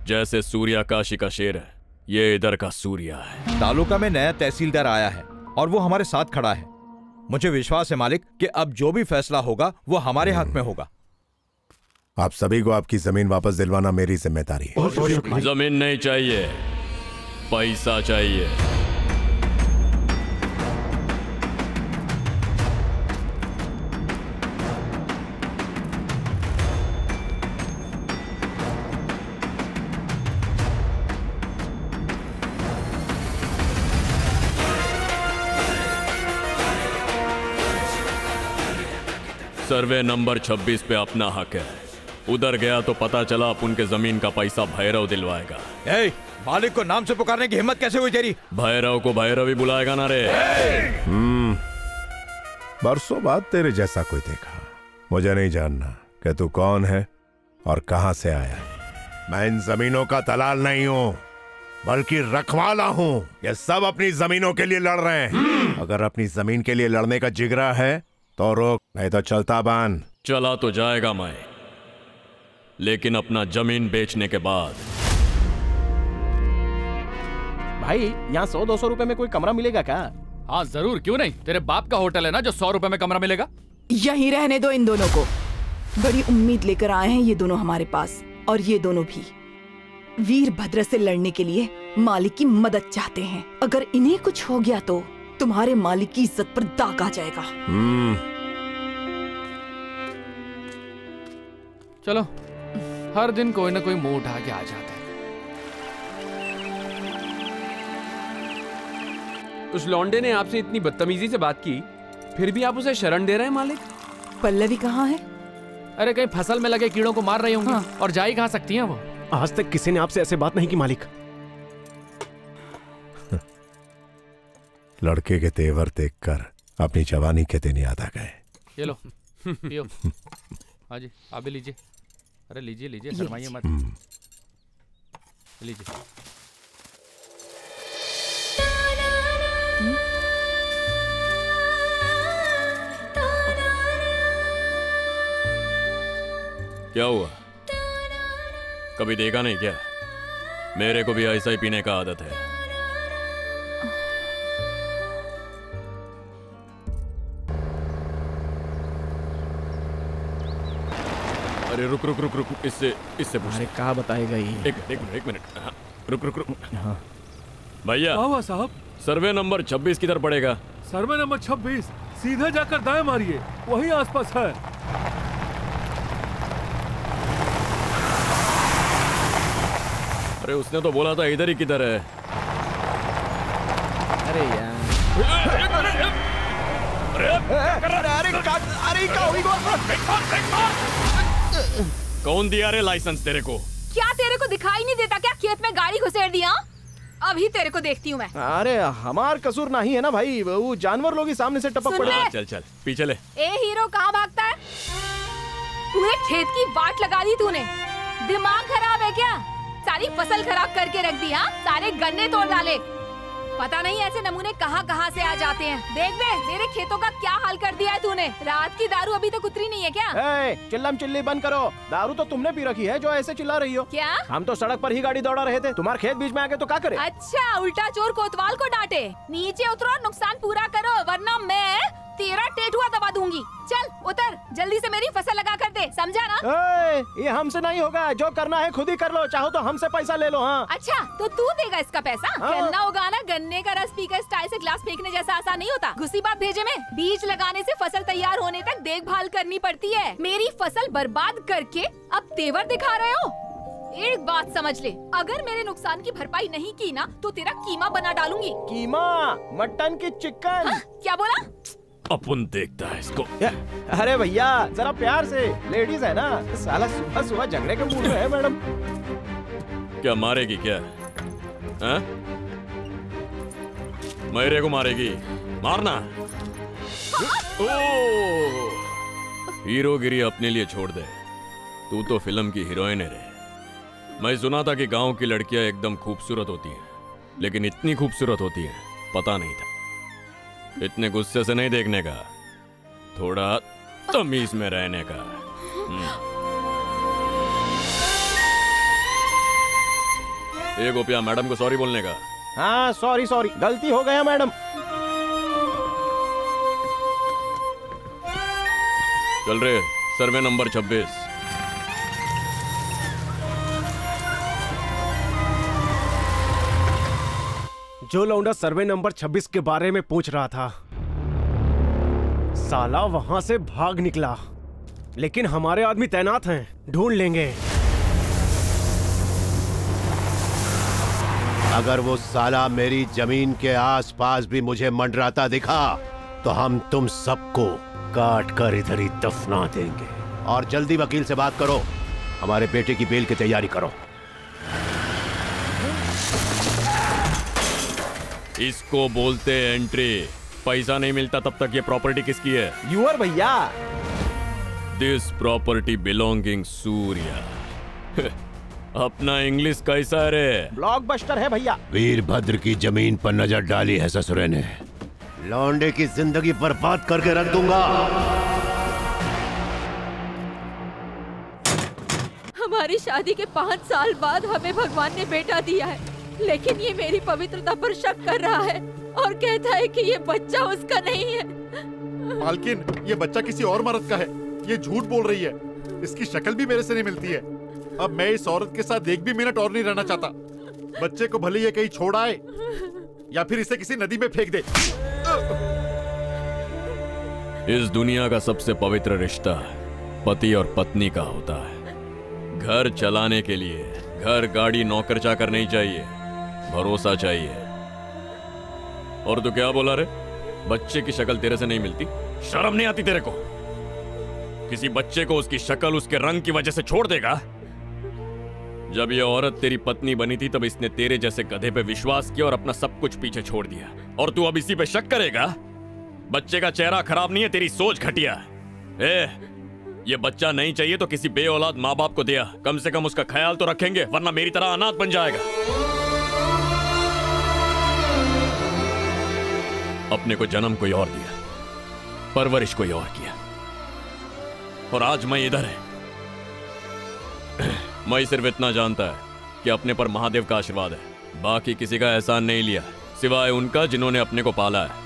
जैसे सूर्या काशी का शेर है, ये इधर का सूर्या है। तालुका में नया तहसीलदार आया है और वो हमारे साथ खड़ा है। मुझे विश्वास है मालिक कि अब जो भी फैसला होगा वो हमारे हक में होगा। आप सभी को आपकी जमीन वापस दिलवाना मेरी जिम्मेदारी है। जमीन नहीं चाहिए, पैसा चाहिए। सर्वे नंबर 26 पे अपना हक है। उधर गया तो पता चला अपन के जमीन का पैसा भैरव दिलवाएगा। मालिक को नाम से पुकारने की हिम्मत कैसे हुई तेरी? भैरव को भैरव ही बुलाएगा ना रे। बरसों बाद तेरे जैसा कोई देखा। मुझे नहीं जानना कि तू कौन है और कहां से आया। मैं इन जमीनों का दलाल नहीं हूं, बल्कि रखवाला हूं। ये सब अपनी जमीनों के लिए लड़ रहे हैं। अगर अपनी जमीन के लिए लड़ने का जिगरा है तो रोक, नहीं तो चलता बान। चला तो जाएगा मैं, लेकिन अपना जमीन बेचने के बाद। भाई यहाँ 100-200 रुपए में कोई कमरा मिलेगा क्या? हाँ जरूर, क्यों नहीं। तेरे बाप का होटल है ना जो 100 रुपए में कमरा मिलेगा। यहीं रहने दो इन दोनों को। बड़ी उम्मीद लेकर आए हैं ये दोनों हमारे पास, और ये दोनों भी वीरभद्र से लड़ने के लिए मालिक की मदद चाहते हैं। अगर इन्हें कुछ हो गया तो तुम्हारे मालिक की इज्जत पर दाग आ जाएगा। चलो, हर दिन कोई ना कोई मुंह उठा के आ जाता है। उस लौंडे ने आपसे इतनी बदतमीजी से बात की, फिर भी आप उसे शरण दे रहे हैं मालिक? पल्लवी कहाँ है? अरे कहीं फसल में लगे कीड़ों को मार रही होंगी। हाँ। और जा ही कहाँ सकती हैं वो। आज तक किसी ने आपसे ऐसे बात नहीं की मालिक। लड़के के तेवर देखकर अपनी जवानी के दिन याद आ गए। ये लो, पियो। हाँ जी, आप भी लीजिए। अरे लीजिए लीजिए, शर्माइए मत। लीजिए। क्या हुआ? कभी देखा नहीं क्या? मेरे को भी ऐसा ही पीने का आदत है। अरे रुक रुक रुक रुक, इससे पूछ। अरे क्या बताएगा ये? एक मिनट। हाँ, रुक। हाँ भैया हुआ साहब? सर्वे नंबर 26 किधर पड़ेगा? सर्वे नंबर 26 सीधे जाकर दाएं मारिए, वहीं आसपास है। अरे उसने तो बोला था इधर ही किधर है। अरे यार, कौन दिया रे लाइसेंस तेरे को? क्या तेरे को दिखाई नहीं देता क्या? खेत में गाड़ी घुसेड़ दिया। अभी तेरे को देखती हूँ मैं। अरे हमार कसूर नहीं है ना भाई, वो जानवर लोग ही सामने से टपक पड़े। चल पीछे ले। ए हीरो कहाँ भागता है? पूरे खेत की वाट लगा दी तूने। दिमाग खराब है क्या? सारी फसल खराब करके रख दी। हाँ, सारे गन्ने तोड़ डाले। पता नहीं ऐसे नमूने कहाँ से आ जाते हैं। देख बे, मेरे खेतों का क्या हाल कर दिया है तूने। रात की दारू अभी तक उतरी नहीं है क्या? चिल्लम चिल्ली बंद करो। दारू तो तुमने पी रखी है जो ऐसे चिल्ला रही हो। क्या? हम तो सड़क पर ही गाड़ी दौड़ा रहे थे, तुम्हारे खेत बीच में आके तो क्या करे? अच्छा, उल्टा चोर कोतवाल को डांटे। नीचे उतरो, नुकसान पूरा करो, वरना मैं तेरा टेटुआ दबा दूंगी। चल उतर, जल्दी से मेरी फसल लगा कर दे, समझा ना? ये हमसे नहीं होगा, जो करना है खुद ही कर लो, चाहो तो हमसे पैसा ले लो। हाँ अच्छा, तो तू देगा इसका पैसा? हाँ। गन्ना उगाना गन्ने का रस पीकर स्टाइल से ग्लास फेंकने जैसा आसान नहीं होता। घुसी बात भेजे में। बीज लगाने से फसल तैयार होने तक देखभाल करनी पड़ती है। मेरी फसल बर्बाद करके अब तेवर दिखा रहे हो? एक बात समझ ले, अगर मेरे नुकसान की भरपाई नहीं की ना तो तेरा कीमा बना डालूंगी। कीमा? मटन की चिकन? हाँ, क्या बोला? अपन देखता है इसको। अरे भैया जरा प्यार से, लेडीज है ना। साला सुबह सुबह झगड़े के मूड में है मैडम। क्या मारेगी क्या? हाँ? मेरे को मारेगी? मारना। हीरोगिरी अपने लिए छोड़ दे, तू तो फिल्म की हीरोइन है रे। मैं सुना था कि गांव की लड़कियां एकदम खूबसूरत होती हैं, लेकिन इतनी खूबसूरत होती हैं पता नहीं था। इतने गुस्से से नहीं देखने का, थोड़ा तमीज में रहने का। एक गोपिया मैडम को सॉरी बोलने का। हाँ सॉरी, गलती हो गया मैडम। चल रहे सर्वे नंबर 26। जो लौंडा सर्वे नंबर 26 के बारे में पूछ रहा था, साला वहां से भाग निकला, लेकिन हमारे आदमी तैनात हैं, ढूंढ लेंगे। अगर वो साला मेरी जमीन के आसपास भी मुझे मंडराता दिखा तो हम तुम सबको काट कर इधर ही दफना देंगे। और जल्दी वकील से बात करो, हमारे बेटे की बेल की तैयारी करो। इसको बोलते एंट्री। पैसा नहीं मिलता तब तक ये प्रॉपर्टी किसकी है? यूर भैया। This property belonging Surya. अपना इंग्लिश कैसा है रे? ब्लॉकबस्टर है भैया। वीरभद्र की जमीन पर नजर डाली है ससुरे ने, लौंडे की जिंदगी बर्बाद करके रख दूंगा। हमारी शादी के 5 साल बाद हमें भगवान ने बेटा दिया है, लेकिन ये मेरी पवित्रता पर शक कर रहा है और कहता है कि ये बच्चा उसका नहीं है। मालकिन, ये बच्चा किसी और मर्द का है। ये झूठ बोल रही है। इसकी शक्ल भी मेरे से नहीं मिलती है। अब मैं इस औरत के साथ एक भी मिनट और नहीं रहना चाहता। बच्चे को भले ये कहीं छोड़ आए या फिर इसे किसी नदी में फेंक दे। इस दुनिया का सबसे पवित्र रिश्ता पति और पत्नी का होता है। घर चलाने के लिए घर, गाड़ी, नौकर चाकर नहीं चाहिए, भरोसा चाहिए। और तू क्या बोला रे? बच्चे की शक्ल तेरे से नहीं मिलती? शर्म नहीं आती तेरे को? किसी बच्चे को उसकी शक्ल उसके रंग की वजह से छोड़ देगा? जब ये औरत तेरी पत्नी बनी थी तब इसने तेरे जैसे गधे पे विश्वास किया और अपना सब कुछ पीछे छोड़ दिया, और तू अब इसी पे शक करेगा? बच्चे का चेहरा खराब नहीं है, तेरी सोच घटिया। ये बच्चा नहीं चाहिए तो किसी बेऔलाद माँ बाप को दिया, कम से कम उसका ख्याल तो रखेंगे, वरना मेरी तरह अनाथ बन जाएगा। अपने को जन्म कोई और दिया, परवरिश कोई और किया, और आज मैं इधर है। मैं सिर्फ इतना जानता है कि अपने पर महादेव का आशीर्वाद है, बाकी किसी का एहसान नहीं लिया सिवाय उनका जिन्होंने अपने को पाला है।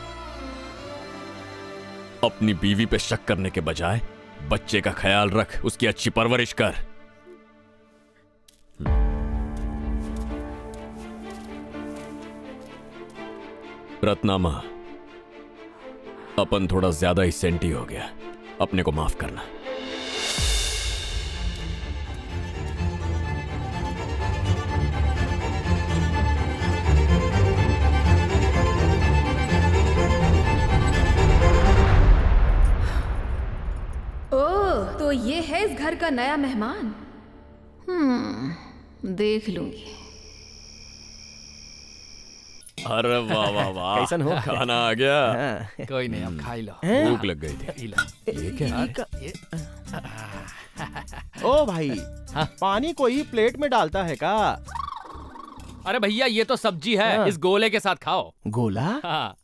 अपनी बीवी पे शक करने के बजाय बच्चे का ख्याल रख, उसकी अच्छी परवरिश कर। रत्नामा, अपन थोड़ा ज्यादा ही सेंटी हो गया, अपने को माफ करना। ओह, तो ये है इस घर का नया मेहमान। देख लूंगी। अरे वाह वाह वाह, कैसन हो? खाना आ गया। कोई नहीं, अब खा ही लो। भूख लग गई थी। ये क्या? ओ भाई, पानी कोई प्लेट में डालता है का? अरे भैया, ये तो सब्जी है, इस गोले के साथ खाओ। गोला? हाँ।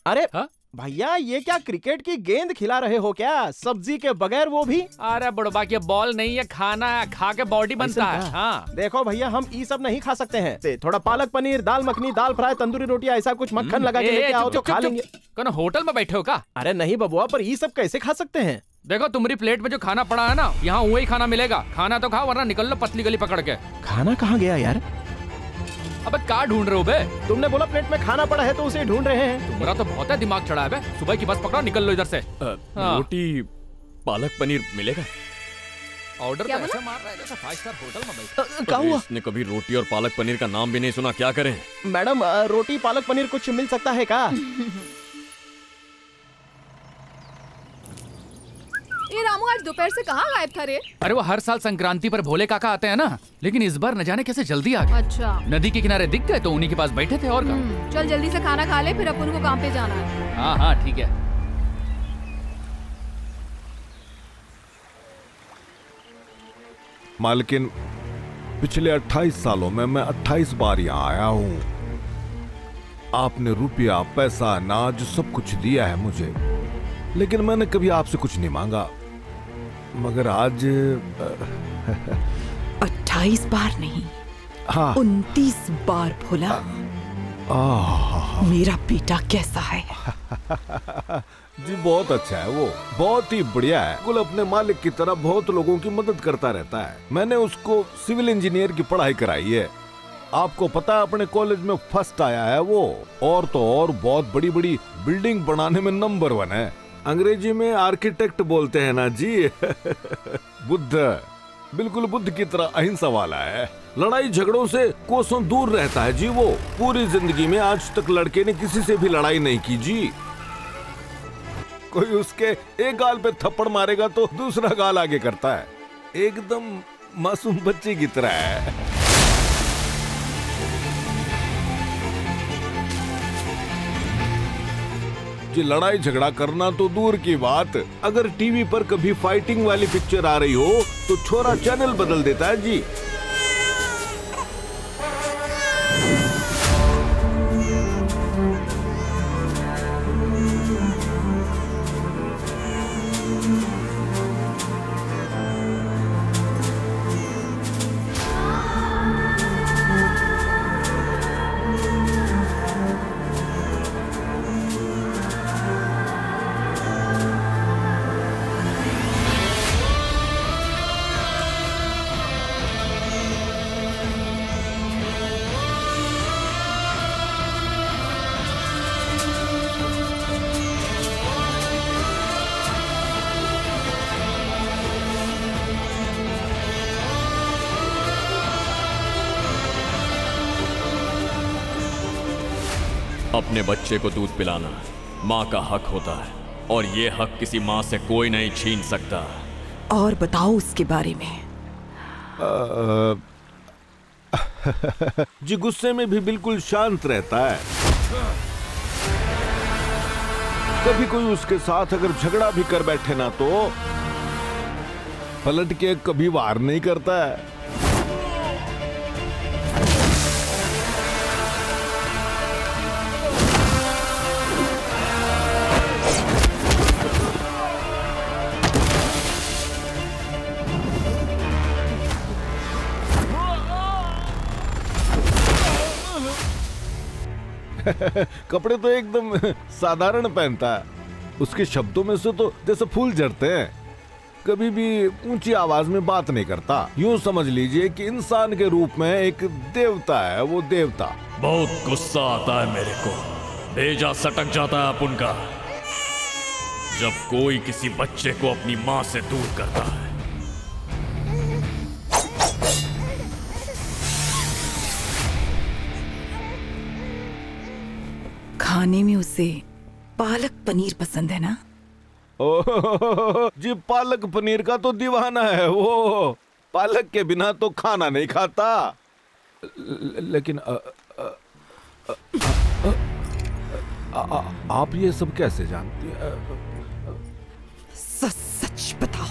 अरे भैया, ये क्या क्रिकेट की गेंद खिला रहे हो क्या? सब्जी के बगैर वो भी? अरे बुढ़बा, ये बॉल नहीं है, खाना है, खा के बॉडी बनता है। हाँ। देखो भैया, हम ये सब नहीं खा सकते हैं। थोड़ा पालक पनीर, दाल मखनी, दाल फ्राई, तंदूरी रोटी, ऐसा कुछ मक्खन लगा के लेके आओ तो खा लेंगे। कौन होटल में बैठे हो का? अरे नहीं बबुआ, पर ये सब कैसे खा सकते हैं? देखो, तुम्हारी प्लेट में जो खाना पड़ा है ना, यहाँ वही खाना मिलेगा। खाना तो खाओ, वरना निकल लो पतली गली पकड़ के। खाना कहाँ गया यार? अबे क्या ढूंढ रहे हो बे? तुमने बोला प्लेट में खाना पड़ा है तो उसे ढूंढ रहे हैं। तुम्हारा तो बहुत है दिमाग चढ़ा है बे। सुबह की बस पकड़ो, निकल लो इधर से। रोटी पालक पनीर मिलेगा? ऑर्डर तो ऐसे मार रहा है जैसे 5 स्टार होटल में बैठा। क्या हुआ? इसने कभी रोटी और पालक पनीर का नाम भी नहीं सुना, क्या करें? मैडम, रोटी पालक पनीर कुछ मिल सकता है का? ये रामू आज दोपहर से कहाँ गायब था रे? अरे वो हर साल संक्रांति पर भोले काका आते हैं ना, लेकिन इस बार न जाने कैसे जल्दी आ गए। अच्छा। नदी के किनारे दिख गए तो उन्हीं के पास बैठे थे। और क्या? चल जल्दी से खाना खा ले, फिर अपन को काम पे जाना है। हाँ हाँ ठीक है। मालकिन, पिछले 28 सालों में मैं 28 बार यहाँ आया हूँ। आपने रुपया, पैसा, अनाज सब कुछ दिया है मुझे, लेकिन मैंने कभी आपसे कुछ नहीं मांगा। मगर आज 28 बार नहीं, हाँ 29 बार भोला। मेरा बेटा कैसा है? जी बहुत अच्छा है, वो बहुत ही बढ़िया है। कुल अपने मालिक की तरह बहुत लोगों की मदद करता रहता है। मैंने उसको सिविल इंजीनियर की पढ़ाई कराई है। आपको पता है, अपने कॉलेज में फर्स्ट आया है वो। और तो और बहुत बड़ी बड़ी बिल्डिंग बनाने में नंबर 1 है। अंग्रेजी में आर्किटेक्ट बोलते हैं ना जी। बुद्ध, बिल्कुल बुद्ध की तरह अहिंसा वाला है। लड़ाई झगड़ों से कोसों दूर रहता है जी वो। पूरी जिंदगी में आज तक लड़के ने किसी से भी लड़ाई नहीं की जी। कोई उसके एक गाल पे थप्पड़ मारेगा तो दूसरा गाल आगे करता है। एकदम मासूम बच्चे की तरह है। जी लड़ाई झगड़ा करना तो दूर की बात, अगर टीवी पर कभी फाइटिंग वाली पिक्चर आ रही हो तो छोरा चैनल बदल देता है जी। अपने बच्चे को दूध पिलाना माँ का हक होता है, और ये हक किसी माँ से कोई नहीं छीन सकता। और बताओ उसके बारे में। जी गुस्से में भी बिल्कुल शांत रहता है। कभी कोई उसके साथ अगर झगड़ा भी कर बैठे ना तो पलट के कभी वार नहीं करता है। कपड़े तो एकदम साधारण पहनता है। उसके शब्दों में से तो जैसे फूल झड़ते हैं। कभी भी ऊंची आवाज में बात नहीं करता। यूं समझ लीजिए कि इंसान के रूप में एक देवता है वो देवता। बहुत गुस्सा आता है मेरे को, भेजा सटक जाता है अपन का जब कोई किसी बच्चे को अपनी माँ से दूर करता है। खाने में उसे पालक पनीर पसंद है ना? ओह जी, पालक पनीर का तो दीवाना है वो। पालक के बिना तो खाना नहीं खाता। लेकिन आप ये सब कैसे जानती हैं? सच बताओ,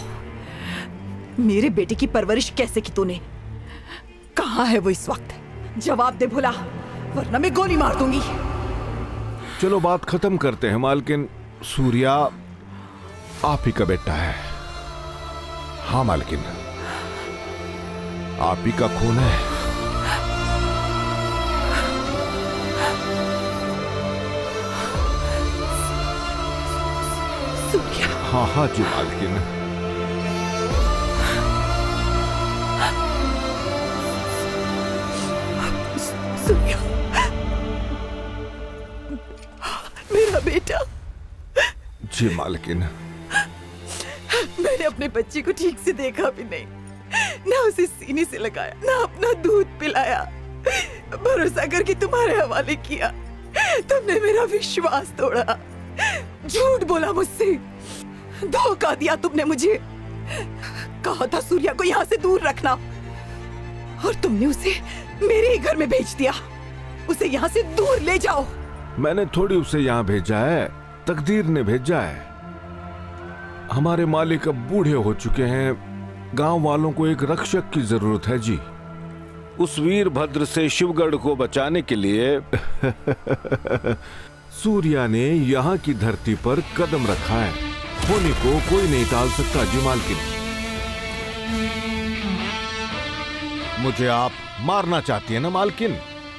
मेरे बेटे की परवरिश कैसे की तूने? कहाँ है वो इस वक्त? जवाब दे भुला, वरना मैं गोली मार दूंगी। चलो बात खत्म करते हैं मालकिन। सूर्या आप ही का बेटा है। हाँ मालकिन, आप ही का खून है। सूर्या। हाँ हाँ जी मालकिन। सूर्या, मेरा बेटा। जी मालकिन। मैंने अपने बच्चे को ठीक से देखा भी नहीं, ना उसे सीने से लगाया, ना अपना दूध पिलाया। भरोसा करके तुम्हारे हवाले किया, तुमने मेरा विश्वास तोड़ा, झूठ बोला मुझसे, धोखा दिया तुमने मुझे। कहा था सूर्या को यहाँ से दूर रखना, और तुमने उसे मेरे ही घर में भेज दिया। उसे यहाँ से दूर ले जाओ। मैंने थोड़ी उसे यहाँ भेजा है, तकदीर ने भेजा है। हमारे मालिक अब बूढ़े हो चुके हैं, गांव वालों को एक रक्षक की जरूरत है जी। उस वीरभद्र से शिवगढ़ को बचाने के लिए सूर्या ने यहाँ की धरती पर कदम रखा है। होने को कोई नहीं टाल सकता जी मालकिन। मुझे आप मारना चाहती है ना मालकिन,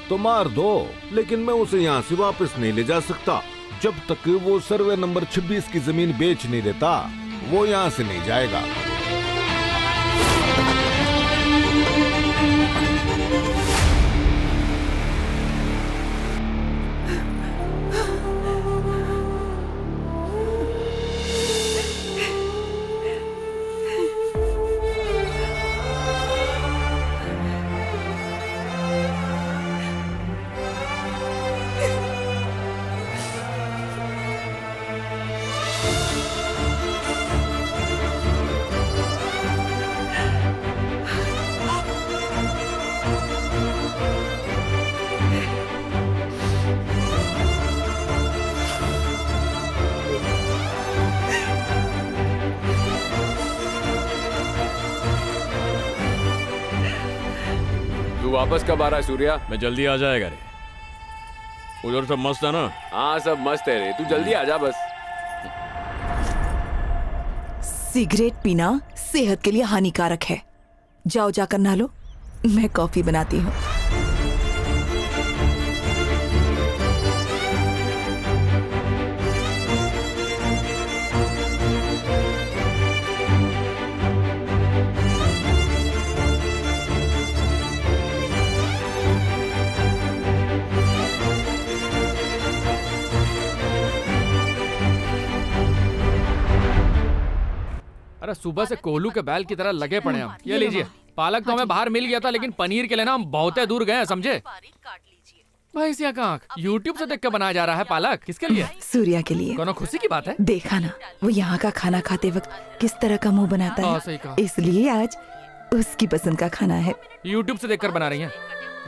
तो मार दो, लेकिन मैं उसे यहाँ से वापस नहीं ले जा सकता। जब तक वो सर्वे नंबर 26 की जमीन बेच नहीं देता, वो यहाँ से नहीं जाएगा। वापस कब आ रहा है सूर्या? मैं जल्दी आ जाएगा रे। उधर सब मस्त है ना? हाँ सब मस्त है रे, तू जल्दी आ जा बस। सिगरेट पीना सेहत के लिए हानिकारक है। जाओ जाकर नहा लो, मैं कॉफी बनाती हूँ। अरे सुबह से कोहलू के बैल की तरह लगे पड़े हम। ये लीजिए, पालक तो हमें बाहर मिल गया था, लेकिन पनीर के लिए ना हम बहुत दूर गए हैं, समझे? भाई सिया का आंख यूट्यूब से देख के बनाया जा रहा है पालक। किसके लिए? सूर्या के लिए। कोनो खुशी की बात है? देखा ना वो यहाँ का खाना खाते वक्त किस तरह का मुंह बनाता है। सही कहा। इसलिए आज उसकी पसंद का खाना है। यूट्यूब से देखकर बना रही हैं।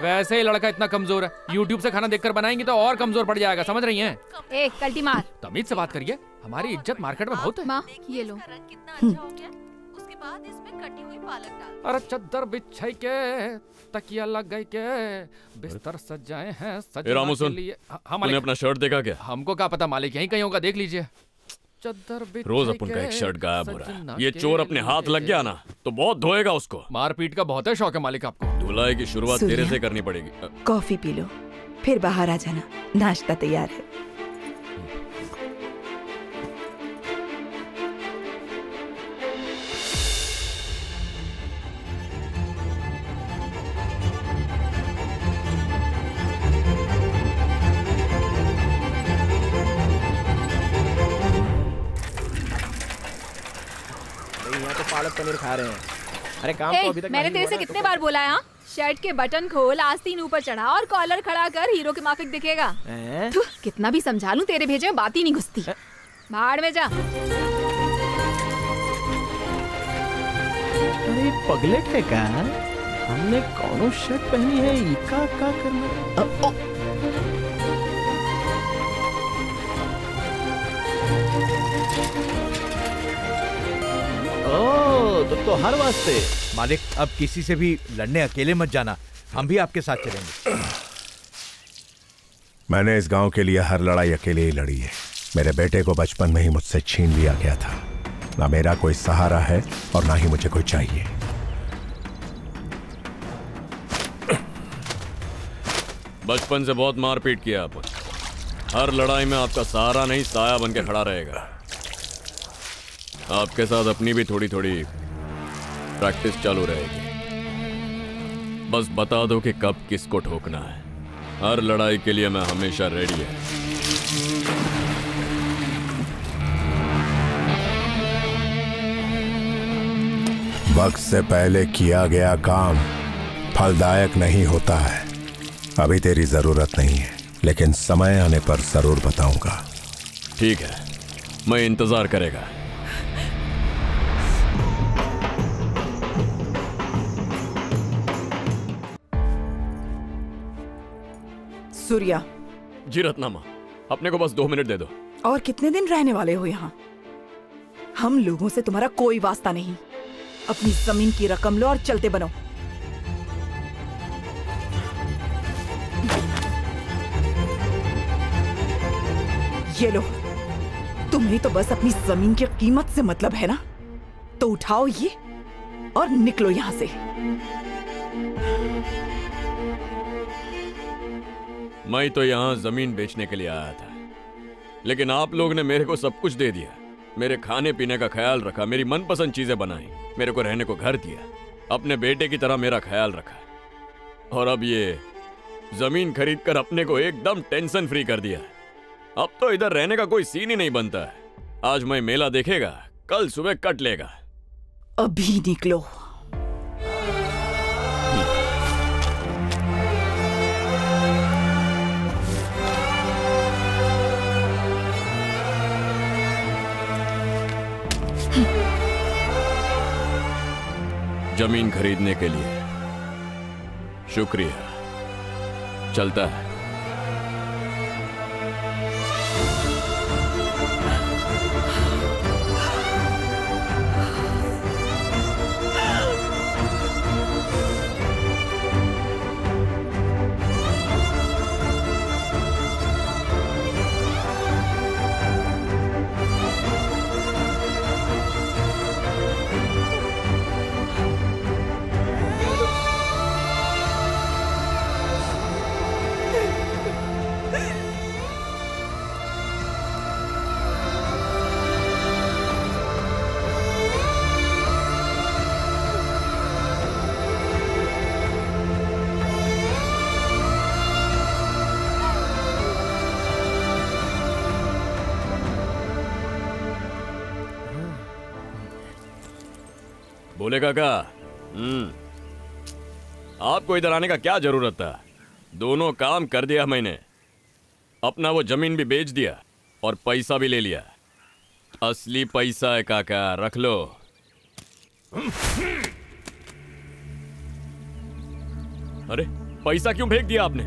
वैसे ही लड़का इतना कमजोर है, यूट्यूब से खाना देखकर बनाएंगी तो और कमजोर पड़ जाएगा, समझ रही हैं? ए, कल्टी मार। तमीज से बात करिए, हमारी इज्जत मार्केट में बहुत है। माँ, ये लो। उसके बाद इसमें कटी हुई पालक डाल। अरे चद्दर बिछाई के, तकिया लग गई के, बिस्तर सजाए हैं सजना के लिए। हाँ तूने अपना शर्ट देखा क्या? हमको क्या पता, मालिक यहीं कहीं होगा, देख लीजिए। रोज अपन का एक शर्ट गायब हो रहा है। ये चोर अपने हाथ लग गया ना तो बहुत धोएगा उसको। मारपीट का बहुत है शौक है मालिक आपको। धुलाई की शुरुआत तेरे से करनी पड़ेगी। कॉफी पी लो, फिर बाहर आ जाना, नाश्ता तैयार है। पालक पनीर खा रहे हैं। अरे काम तो अभी तक मैंने तेरे से कितने बार बोला है? शर्ट के बटन खोल, आस्तीन ऊपर चढ़ा और कॉलर खड़ा कर, हीरो के माफिक दिखेगा। कितना भी समझा लूं, तेरे भेजे में बात ही नहीं घुसती। भाड़ में जा। अरे पगलेट है का? हमने कौनो शर्ट पहनी है, इका का करना। तो हर वास्ते मालिक, अब किसी से भी लड़ने अकेले मत जाना, हम भी आपके साथ चलेंगे। मैंने इस गांव के लिए हर लड़ाई अकेले ही लड़ी है। मेरे बेटे को बचपन में ही मुझसे छीन लिया गया था। ना मेरा कोई सहारा है और ना ही मुझे कोई चाहिए। बचपन से बहुत मारपीट किया आपने। हर लड़ाई में आपका सहारा नहीं, साया बन के खड़ा रहेगा। आपके साथ अपनी भी थोड़ी थोड़ी प्रैक्टिस चालू रहेगी। बस बता दो कि कब किसको ठोकना है। हर लड़ाई के लिए मैं हमेशा रेडी है। वक्त से पहले किया गया काम फलदायक नहीं होता है। अभी तेरी जरूरत नहीं है, लेकिन समय आने पर जरूर बताऊंगा। ठीक है, मैं इंतजार करेगा। सूर्या। जी रत्नामा, अपने को बस 2 मिनट दे दो। और कितने दिन रहने वाले हो यहाँ? हम लोगों से तुम्हारा कोई वास्ता नहीं। अपनी जमीन की रकम लो और चलते बनो। ये लो। तुम्हें तो बस अपनी जमीन की कीमत से मतलब है ना, तो उठाओ ये और निकलो यहां से। मैं तो यहाँ जमीन बेचने के लिए आया था, लेकिन आप लोग ने मेरे को सब कुछ दे दिया। मेरे खाने पीने का ख्याल रखा, मेरी मनपसंद चीजें बनाई, मेरे को रहने को घर दिया, अपने बेटे की तरह मेरा ख्याल रखा। और अब ये जमीन खरीद कर अपने को एकदम टेंशन फ्री कर दिया। अब तो इधर रहने का कोई सीन ही नहीं बनता है। आज मैं मेला देखेगा, कल सुबह कट लेगा। अभी निकलो। जमीन खरीदने के लिए शुक्रिया। चलता है। बोले काका, आपको इधर आने का क्या जरूरत था? दोनों काम कर दिया मैंने। अपना वो जमीन भी बेच दिया और पैसा भी ले लिया। असली पैसा है काका, रख लो। अरे पैसा क्यों फेंक दिया आपने?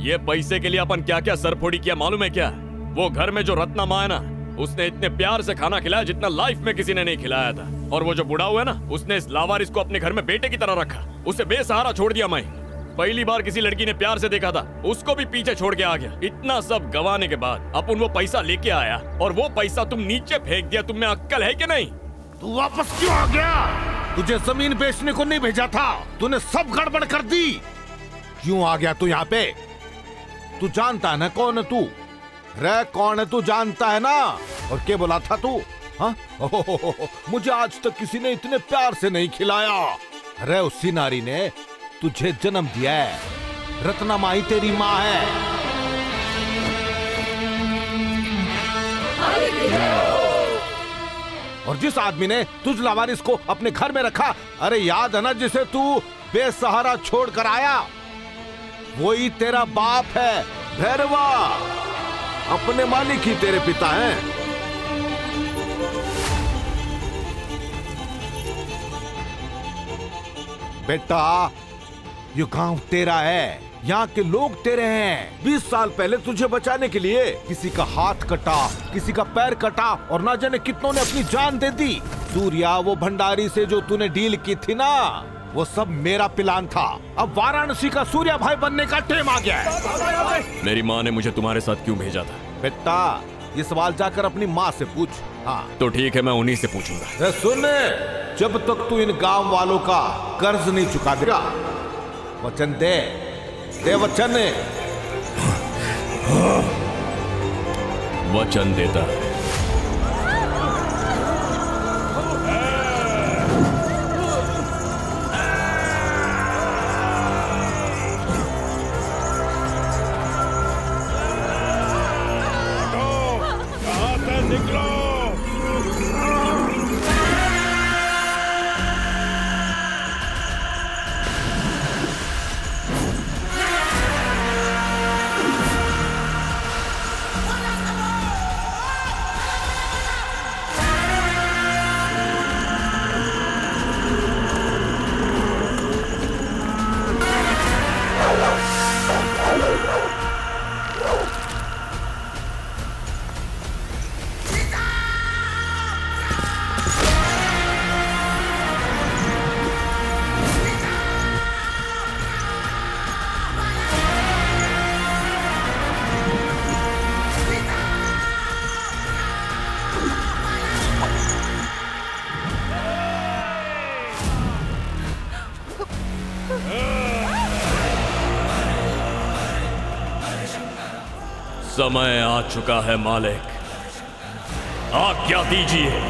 ये पैसे के लिए अपन क्या क्या सरफोड़ी किया मालूम है क्या? वो घर में जो रत्ना माँ है ना, उसने इतने प्यार से खाना खिलाया जितना लाइफ में किसी ने नहीं खिलाया था। और वो जो बूढ़ा हुआ है ना, उसने इस लावारिस को अपने घर में बेटे की तरह रखा। उसे बेसहारा छोड़ दिया मैं। पहली बार किसी लड़की ने प्यार से देखा था, उसको भी पीछे छोड़ के आ गया। इतना सब गंवाने के बाद अपन वो पैसा लेके आया और वो पैसा तुम नीचे फेंक दिया। तुम में अक्ल है कि नहीं? तू वापस क्यों आ गया? तुझे जमीन बेचने को नहीं भेजा था, तूने सब गड़बड़ कर दी। क्यों आ गया तू यहाँ पे? तू जानता है ना कौन है तू? रे कौन है तू जानता है ना? और क्या बोला था तू? हाँ? मुझे आज तक किसी ने इतने प्यार से नहीं खिलाया। अरे उसी नारी ने तुझे जन्म दिया है। रत्ना माई तेरी माँ है। और जिस आदमी ने तुझ लावारिस को अपने घर में रखा, अरे याद है ना, जिसे तू बेसहारा छोड़ कर आया, वही तेरा बाप है भैरवा। अपने मालिक ही तेरे पिता हैं। बेटा, ये गांव तेरा है, यहाँ के लोग तेरे हैं। 20 साल पहले तुझे बचाने के लिए किसी का हाथ कटा, किसी का पैर कटा और ना जाने कितनों ने अपनी जान दे दी। सूर्या, वो भंडारी से जो तूने डील की थी ना, वो सब मेरा प्लान था। अब वाराणसी का सूर्या भाई बनने का टाइम आ गया है। मेरी माँ ने मुझे तुम्हारे साथ क्यों भेजा था? बेटा, ये सवाल जाकर अपनी माँ से पूछ। हाँ तो ठीक है, मैं उन्हीं से पूछूंगा। सुन, जब तक तू इन गांव वालों का कर्ज नहीं चुका देगा, वचन दे वचन। वचन देता है। समय आ चुका है मालिक, आज्ञा दीजिए।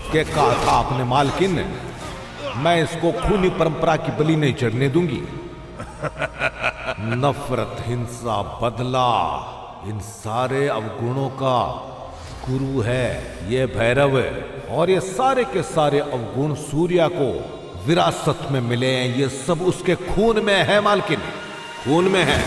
के कहा था अपने मालकिन ने, मैं इसको खूनी परंपरा की बलि नहीं चढ़ने दूंगी। नफरत, हिंसा, बदला, इन सारे अवगुणों का गुरु है ये भैरव, और ये सारे के सारे अवगुण सूर्या को विरासत में मिले हैं। ये सब उसके खून में है मालकिन, खून में है।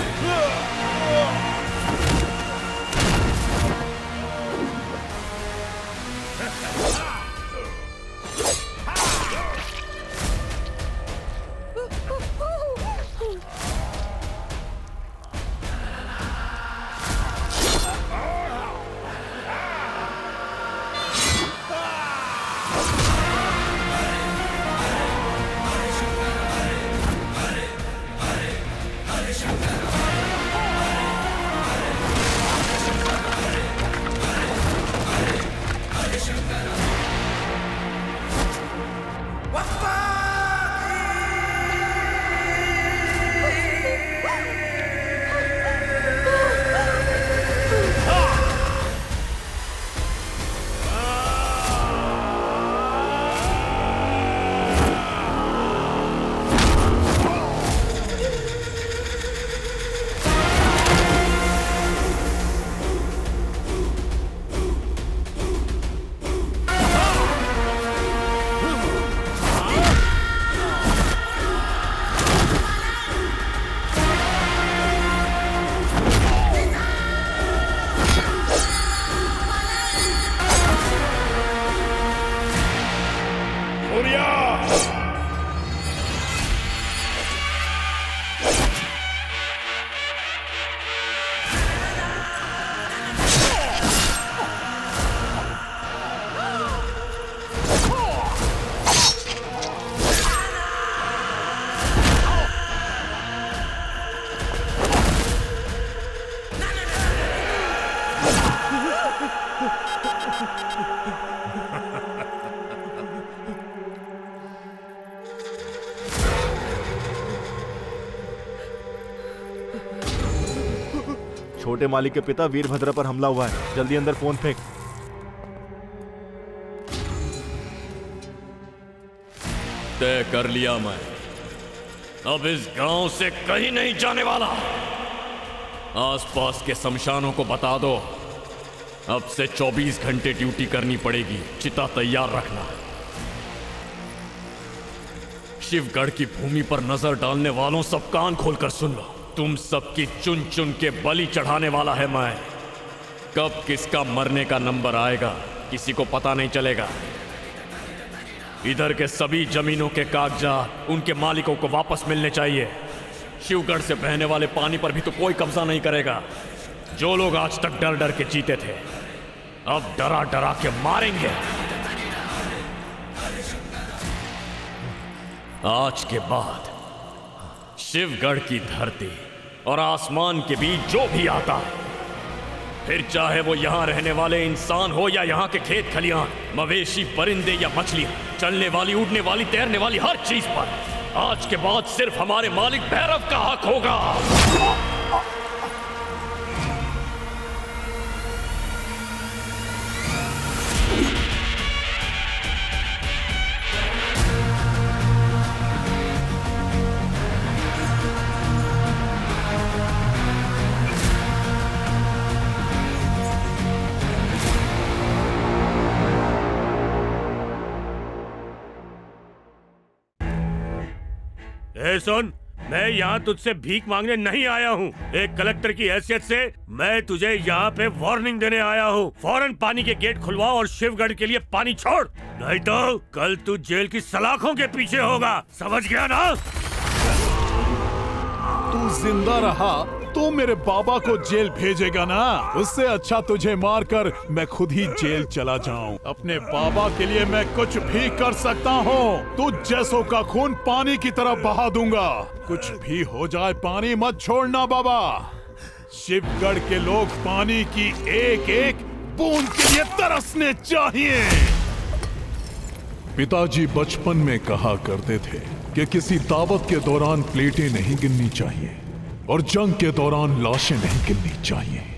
छोटे मालिक के पिता वीरभद्र पर हमला हुआ है, जल्दी अंदर फोन फेंक। तय कर लिया मैं, अब इस गांव से कहीं नहीं जाने वाला। आसपास के शमशानों को बता दो, अब से 24 घंटे ड्यूटी करनी पड़ेगी, चिता तैयार रखना। शिवगढ़ की भूमि पर नजर डालने वालों सब कान खोलकर सुन लो, तुम सबकी चुन चुन के बलि चढ़ाने वाला है मैं। कब किसका मरने का नंबर आएगा किसी को पता नहीं चलेगा। इधर के सभी जमीनों के कागजात उनके मालिकों को वापस मिलने चाहिए। शिवगढ़ से बहने वाले पानी पर भी तो कोई कब्जा नहीं करेगा। जो लोग आज तक डर डर के जीते थे, अब डरा डरा के मारेंगे। आज के बाद शिवगढ़ की धरती और आसमान के बीच जो भी आता है, फिर चाहे वो यहां रहने वाले इंसान हो या यहां के खेत खलियान, मवेशी, परिंदे या मछलियां, चलने वाली, उड़ने वाली, तैरने वाली हर चीज पर आज के बाद सिर्फ हमारे मालिक भैरव का हक होगा। सुन, मैं यहाँ तुझसे भीख मांगने नहीं आया हूँ। एक कलेक्टर की हैसियत से मैं तुझे यहाँ पे वार्निंग देने आया हूँ। फौरन पानी के गेट खुलवाओ और शिवगढ़ के लिए पानी छोड़, नहीं तो कल तू जेल की सलाखों के पीछे होगा। समझ गया ना? तू जिंदा रहा तो मेरे बाबा को जेल भेजेगा ना? उससे अच्छा तुझे मारकर मैं खुद ही जेल चला जाऊं। अपने बाबा के लिए मैं कुछ भी कर सकता हूँ। तू जैसों का खून पानी की तरह बहा दूंगा। कुछ भी हो जाए पानी मत छोड़ना बाबा। शिवगढ़ के लोग पानी की एक एक बूंद के लिए तरसने चाहिए। पिताजी बचपन में कहा करते थे कि किसी दावत के दौरान प्लेटें नहीं गिननी चाहिए और जंग के दौरान लाशें नहीं गिननी चाहिए।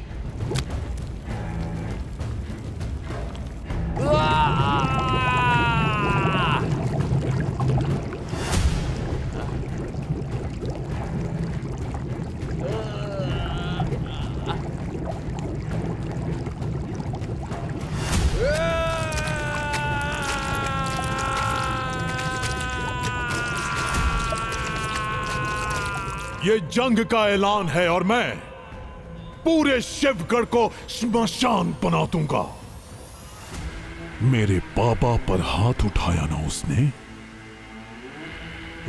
ये जंग का ऐलान है और मैं पूरे शिवगढ़ को श्मशान बना दूंगा। मेरे बाबा पर हाथ उठाया ना उसने,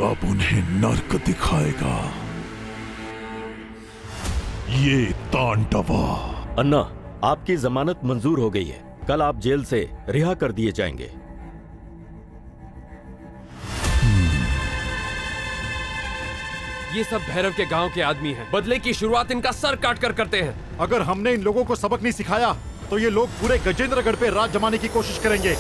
अब उन्हें नर्क दिखाएगा। ये तांडवा। अन्ना, आपकी जमानत मंजूर हो गई है। कल आप जेल से रिहा कर दिए जाएंगे। ये सब भैरव के गांव के आदमी हैं। बदले की शुरुआत इनका सर काट कर करते हैं। अगर हमने इन लोगों को सबक नहीं सिखाया तो ये लोग पूरे गजेंद्रगढ़ पे राज जमाने की कोशिश करेंगे।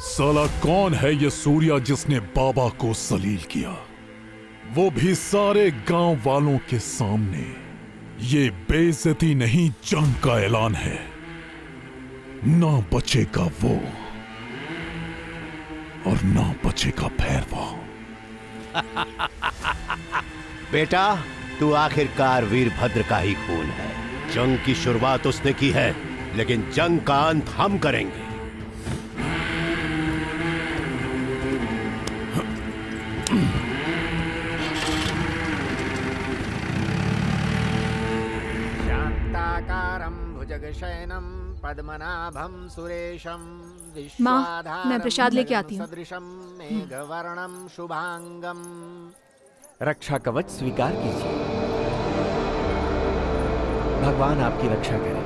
साला कौन है ये सूर्या जिसने बाबा को सलील किया? वो भी सारे गांव वालों के सामने। ये बेइज्जती नहीं, जंग का ऐलान है। ना बचेगा वो और ना बचेगा भैरवा। बेटा, तू आखिरकार वीरभद्र का ही खून है। जंग की शुरुआत उसने की है, लेकिन जंग का अंत हम करेंगे। भुजगशयनं पद्मनाभं सुरेशं माँ, मैं प्रसाद लेके आती हूँ। सदृशं मेघवर्णं शुभांगम। रक्षा कवच स्वीकार कीजिए। भगवान आपकी रक्षा करे।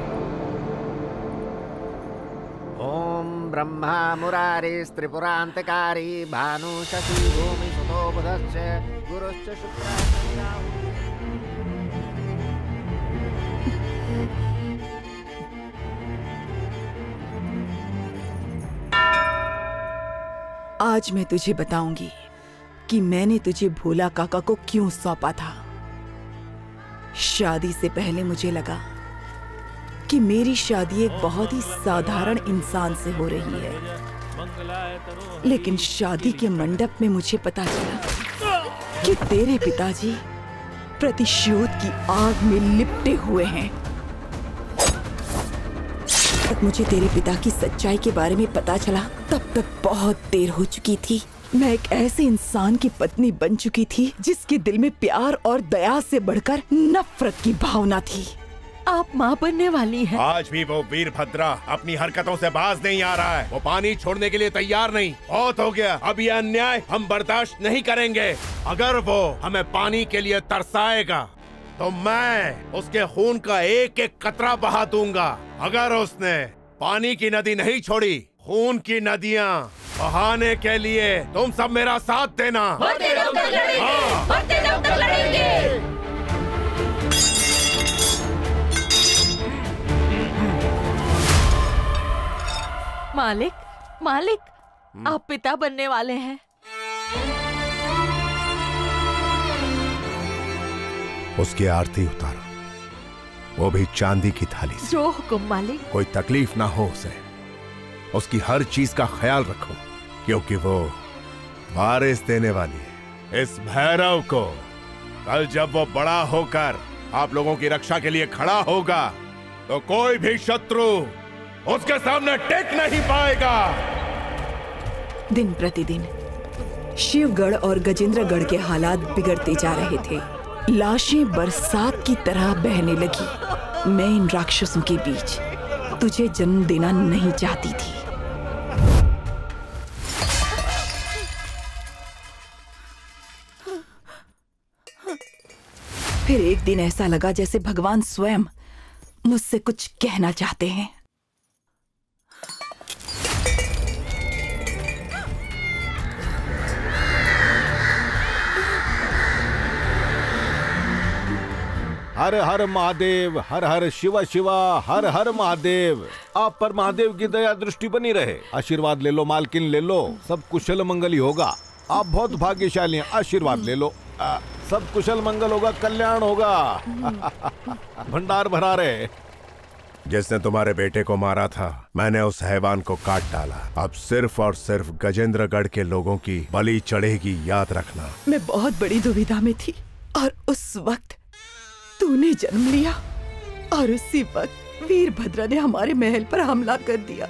ओम ब्रह्मा मुरारिस्त्रिपुरान्तकारी भानु शशि भूमि सुतो बुधश्च गुरुश्च शुक्रः आज मैं तुझे बताऊंगी कि मैंने तुझे भोला काका को क्यों सौंपा था। शादी से पहले मुझे लगा कि मेरी शादी एक बहुत ही साधारण इंसान से हो रही है, लेकिन शादी के मंडप में मुझे पता चला कि तेरे पिताजी प्रतिशोध की आग में लिपटे हुए हैं। तब मुझे तेरे पिता की सच्चाई के बारे में पता चला, तब तक बहुत देर हो चुकी थी। मैं एक ऐसे इंसान की पत्नी बन चुकी थी जिसके दिल में प्यार और दया से बढ़कर नफरत की भावना थी। आप माँ बनने वाली हैं। आज भी वो वीरभद्रा अपनी हरकतों से बाज नहीं आ रहा है। वो पानी छोड़ने के लिए तैयार नहीं। बहुत हो गया, अब यह अन्याय हम बर्दाश्त नहीं करेंगे। अगर वो हमें पानी के लिए तरसाएगा तो मैं उसके खून का एक एक कतरा बहा दूंगा। अगर उसने पानी की नदी नहीं छोड़ी, खून की नदियाँ बहाने के लिए तुम सब मेरा साथ देना। मरते दम तक लड़ेंगे, मरते दम तक लड़ेंगे। मालिक, मालिक, आप पिता बनने वाले हैं। उसकी आरती उतारो, वो भी चांदी की थाली से। जो हुक्म मालिक। कोई तकलीफ ना हो उसे। उसकी हर चीज का ख्याल रखो, क्योंकि वो वारिस देने वाली है। इस भैरव को कल जब वो बड़ा होकर आप लोगों की रक्षा के लिए खड़ा होगा तो कोई भी शत्रु उसके सामने टेक नहीं पाएगा। दिन प्रतिदिन शिवगढ़ और गजेंद्रगढ़ के हालात बिगड़ते जा रहे थे। लाशें बरसात की तरह बहने लगी। मैं इन राक्षसों के बीच तुझे जन्म देना नहीं चाहती थी। फिर एक दिन ऐसा लगा जैसे भगवान स्वयं मुझसे कुछ कहना चाहते हैं। हर हर महादेव, हर हर शिवा शिवा, हर हर महादेव। आप पर महादेव की दया दृष्टि बनी रहे। आशीर्वाद ले लो मालकिन, ले लो, सब कुशल मंगल ही होगा। आप बहुत भाग्यशाली हैं, आशीर्वाद ले लो। सब कुशल मंगल होगा, कल्याण होगा। भंडार भरा रहे। जिसने तुम्हारे बेटे को मारा था, मैंने उस हैवान को काट डाला। अब सिर्फ और सिर्फ गजेंद्रगढ़ के लोगों की बलि चढ़ेगी, याद रखना। मैं बहुत बड़ी दुविधा में थी और उस वक्त तूने जन्म लिया और उसी वक्त वीरभद्रा ने हमारे महल पर हमला कर दिया।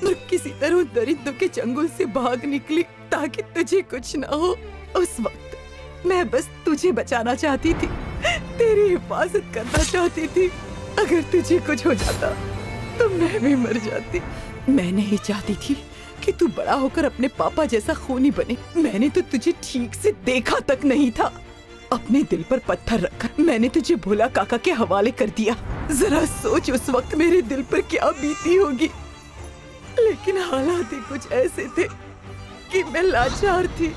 मैं किसी तरह दरिद्र के चंगुल से भाग निकली ताकि तुझे कुछ ना हो। उस वक्त मैं बस तुझे बचाना चाहती थी, तेरी हिफाजत करना चाहती थी। अगर तुझे कुछ हो जाता तो मैं भी मर जाती। मैं नहीं चाहती थी कि तू बड़ा होकर अपने पापा जैसा खूनी बने। मैंने तो तुझे ठीक से देखा तक नहीं था। अपने दिल पर पत्थर रखकर मैंने तुझे भोला काका के हवाले कर दिया। जरा सोच उस वक्त मेरे दिल पर क्या बीती होगी। लेकिन हालात ही कुछ ऐसे थे कि मैं लाचार थी।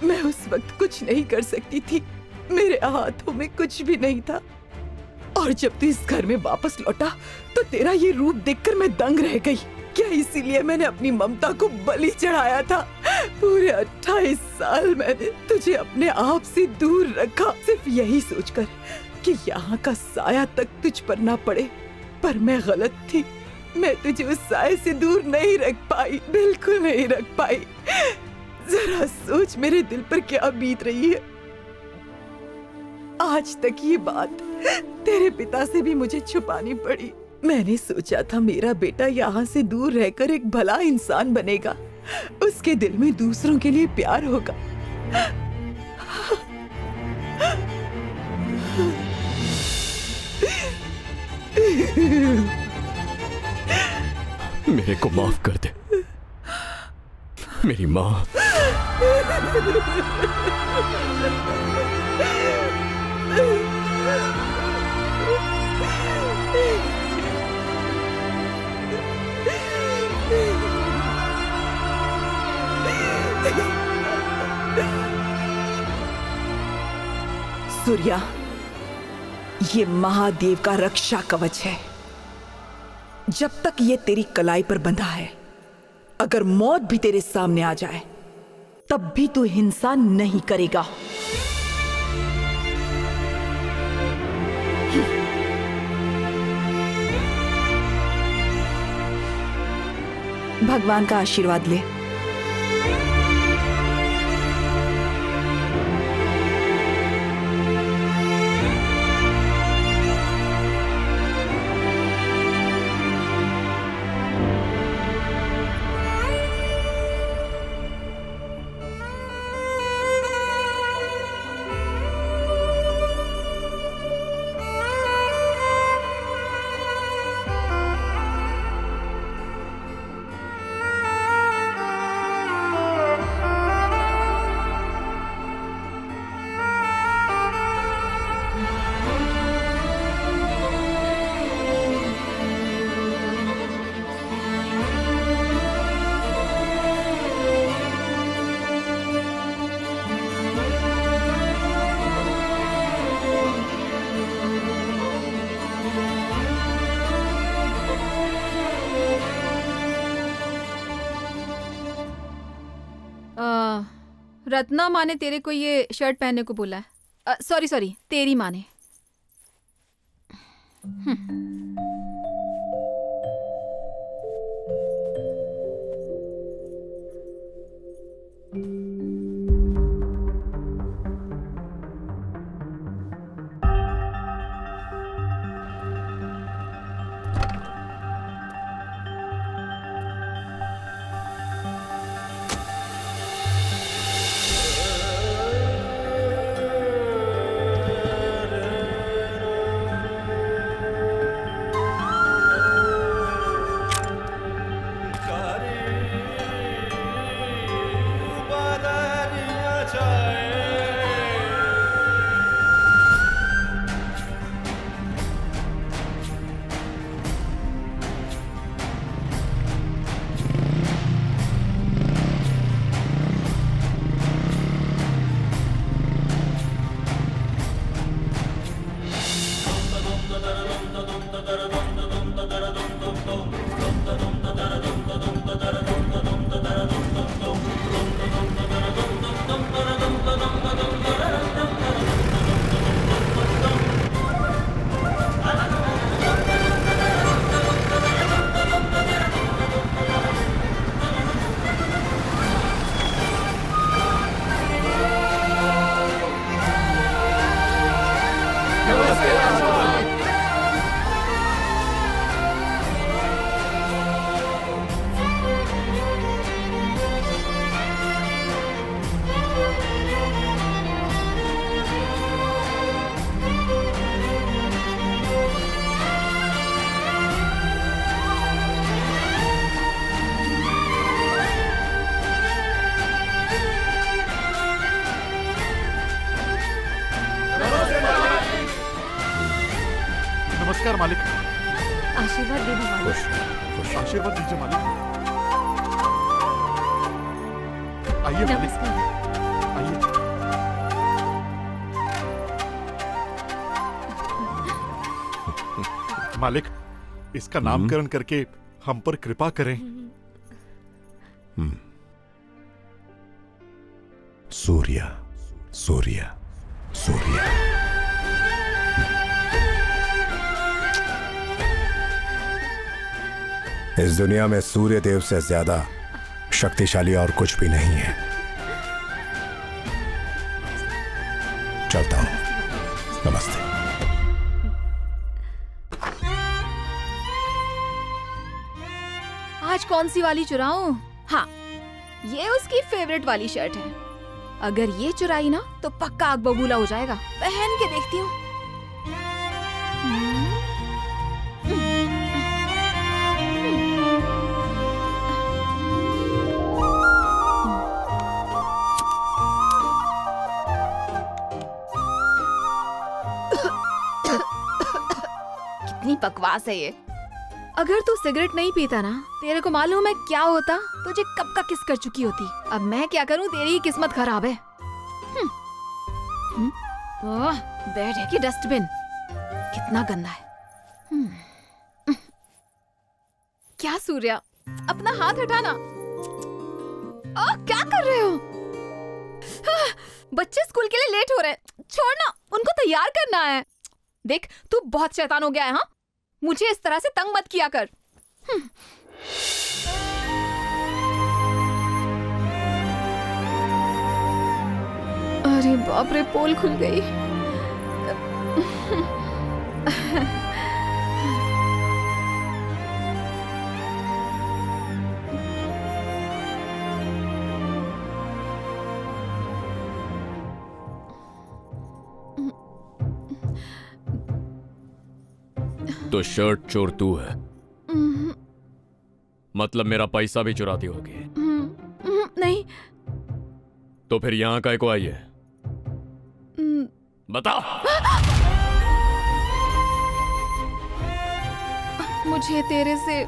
मैं उस वक्त कुछ नहीं कर सकती थी। मेरे हाथों में कुछ भी नहीं था। और जब तू इस घर में वापस लौटा तो तेरा ये रूप देखकर मैं दंग रह गई। क्या इसीलिए मैंने अपनी ममता को बलि चढ़ाया था? पूरे 28 साल मैंने तुझे अपने आप से दूर रखा, सिर्फ यही सोचकर कि यहाँ का साया तक तुझ पर ना पड़े। पर मैं गलत थी। मैं तुझे उस साये से दूर नहीं रख पाई, बिल्कुल नहीं रख पाई। जरा सोच मेरे दिल पर क्या बीत रही है। आज तक ये बात तेरे पिता से भी मुझे छुपानी पड़ी। मैंने सोचा था मेरा बेटा यहाँ से दूर रहकर एक भला इंसान बनेगा, उसके दिल में दूसरों के लिए प्यार होगा। मेरे को माफ कर दे मेरी माँ। सूर्या, ये महादेव का रक्षा कवच है। जब तक ये तेरी कलाई पर बंधा है, अगर मौत भी तेरे सामने आ जाए तब भी तू हिंसा नहीं करेगा। भगवान का आशीर्वाद ले। रत्ना माँ ने तेरे को ये शर्ट पहनने को बोला है। सॉरी तेरी माँ ने। नमस्कार मालिक। आशीर्वाद दे दो मालिक। आशीर्वाद दीजिए मालिक। आइए मालिक, आइए। मालिक, इसका नामकरण करके हम पर कृपा करें। सूर्या, सूर्या, सूर्या। इस दुनिया में सूर्य देव से ज्यादा शक्तिशाली और कुछ भी नहीं है। चलता हूं। नमस्ते। आज कौन सी वाली चुराऊं? हाँ, ये उसकी फेवरेट वाली शर्ट है। अगर ये चुराई ना तो पक्का आग बबूला हो जाएगा। पहन के देखती हूँ। कितनी बकवास है ये। अगर तू सिगरेट नहीं पीता ना, तेरे को मालूम है क्या होता? तुझे कब का किस कर चुकी होती। अब मैं क्या करूं, तेरी ही किस्मत खराब है। ओह, बेड है कि डस्टबिन? कितना गंदा है। क्या सूर्या, अपना हाथ हटाना। क्या कर रहे हो? बच्चे स्कूल के लिए लेट हो रहे हैं। छोड़ना, उनको तैयार करना है। देख, तू बहुत शैतान हो गया है। हाँ, मुझे इस तरह से तंग मत किया कर। अरे बाप रे, पोल खुल गई। तो शर्ट चोर तू है? मतलब मेरा पैसा भी चुराती होगी? नहीं। तो फिर यहाँ काहे को आई है? बताओ। मुझे तेरे से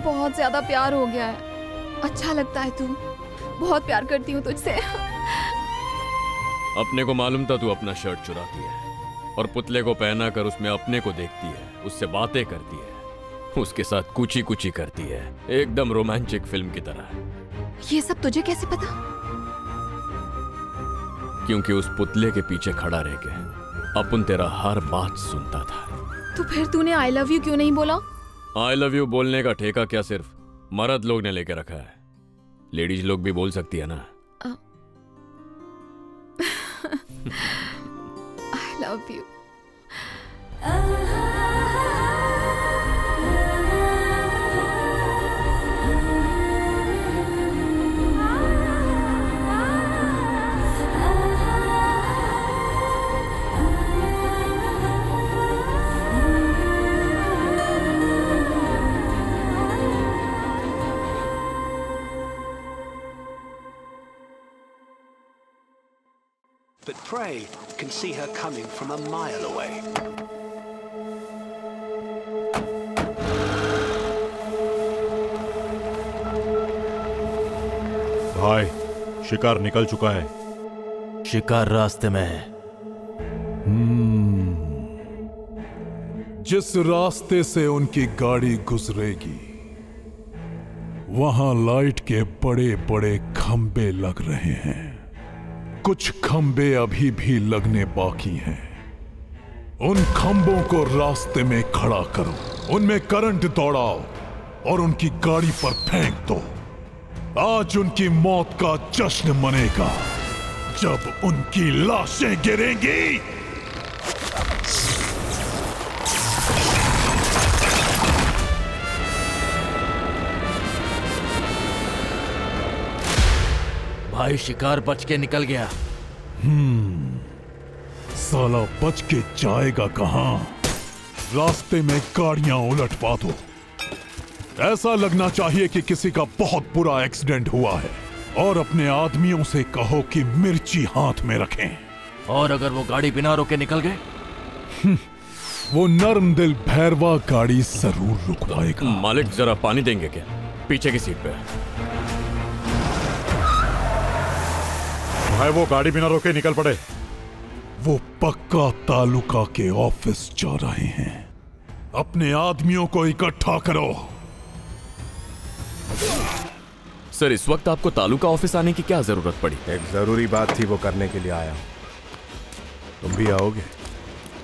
बहुत ज्यादा प्यार हो गया है। अच्छा लगता है तू। बहुत प्यार करती हूँ तुझसे। अपने को मालूम था तू अपना शर्ट चुराती है और पुतले को पहना कर उसमें अपने को देखती है, उससे बातें करती है, उसके साथ कुची कुची करती है, एकदम रोमांटिक फिल्म की तरह। ये सब तुझे कैसे पता? क्योंकि उस पुतले के पीछे खड़ा रह के अपन तेरा हर बात सुनता था। तो फिर तूने आई लव यू क्यों नहीं बोला? आई लव यू बोलने का ठेका क्या सिर्फ मर्द लोग ने लेके रखा है? लेडीज लोग भी बोल सकती है ना। I love you. But Prey can see her coming from a mile away. भाई, शिकार निकल चुका है। शिकार रास्ते में है। जिस रास्ते से उनकी गाड़ी गुजरेगी वहां लाइट के बड़े बड़े खंबे लग रहे हैं। कुछ खंबे अभी भी लगने बाकी हैं। उन खंबों को रास्ते में खड़ा करो, उनमें करंट दौड़ाओ और उनकी गाड़ी पर फेंक दो। आज उनकी मौत का जश्न मनेगा जब उनकी लाशें गिरेंगी। भाई, शिकार बच के निकल गया। साला बच के जाएगा कहां? रास्ते में गाड़ियां उलटवा दो। ऐसा लगना चाहिए कि किसी का बहुत बुरा एक्सीडेंट हुआ है। और अपने आदमियों से कहो कि मिर्ची हाथ में रखें। और अगर वो गाड़ी बिना रोके निकल गए? वो नर्म दिल भैरवा गाड़ी जरूर रुकवाएगा। मालिक, जरा पानी देंगे क्या? पीछे की सीट पे। भाई, वो गाड़ी बिना रोके निकल पड़े। वो पक्का तालुका के ऑफिस जा रहे हैं। अपने आदमियों को इकट्ठा करो। सर, इस वक्त आपको तालुका ऑफिस आने की क्या जरूरत पड़ी? एक जरूरी बात थी, वो करने के लिए आया। तुम भी आओगे?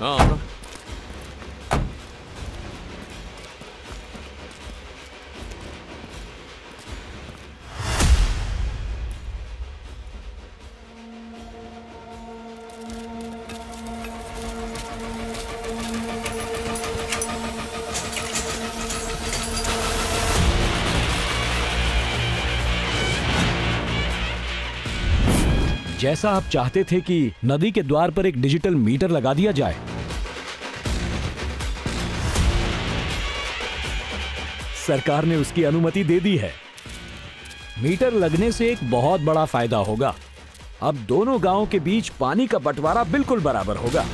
हाँ। जैसा आप चाहते थे कि नदी के द्वार पर एक डिजिटल मीटर लगा दिया जाए, सरकार ने उसकी अनुमति दे दी है। मीटर लगने से एक बहुत बड़ा फायदा होगा। अब दोनों गांवों के बीच पानी का बंटवारा बिल्कुल बराबर होगा।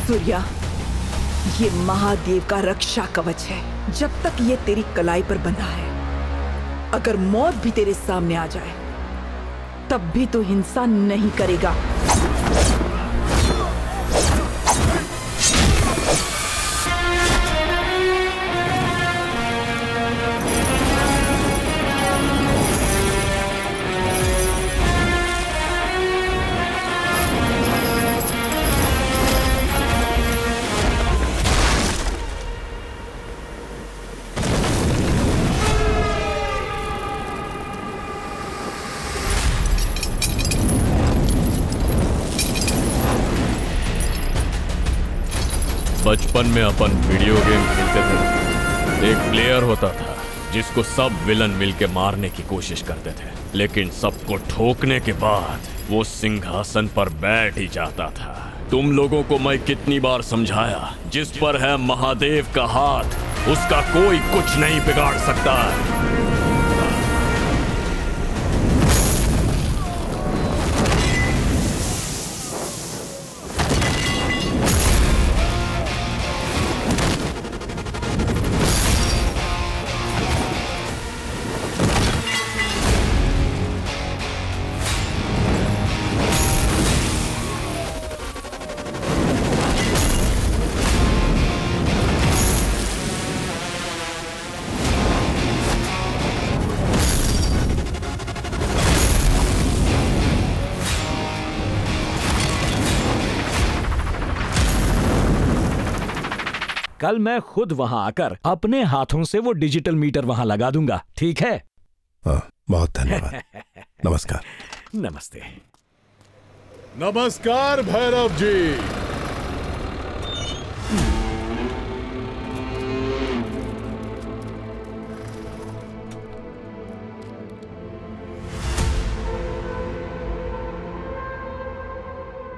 सूर्या, ये महादेव का रक्षा कवच है। जब तक ये तेरी कलाई पर बंधा है, अगर मौत भी तेरे सामने आ जाए तब भी तू हिंसा नहीं करेगा। बचपन में अपन वीडियो गेम खेलते थे। एक प्लेयर होता था जिसको सब विलन मिलके मारने की कोशिश करते थे, लेकिन सबको ठोकने के बाद वो सिंहासन पर बैठ ही जाता था। तुम लोगों को मैं कितनी बार समझाया, जिस पर है महादेव का हाथ उसका कोई कुछ नहीं बिगाड़ सकता। कल मैं खुद वहां आकर अपने हाथों से वो डिजिटल मीटर वहां लगा दूंगा, ठीक है? हाँ, बहुत धन्यवाद। नमस्कार। नमस्ते। नमस्कार भैरव जी।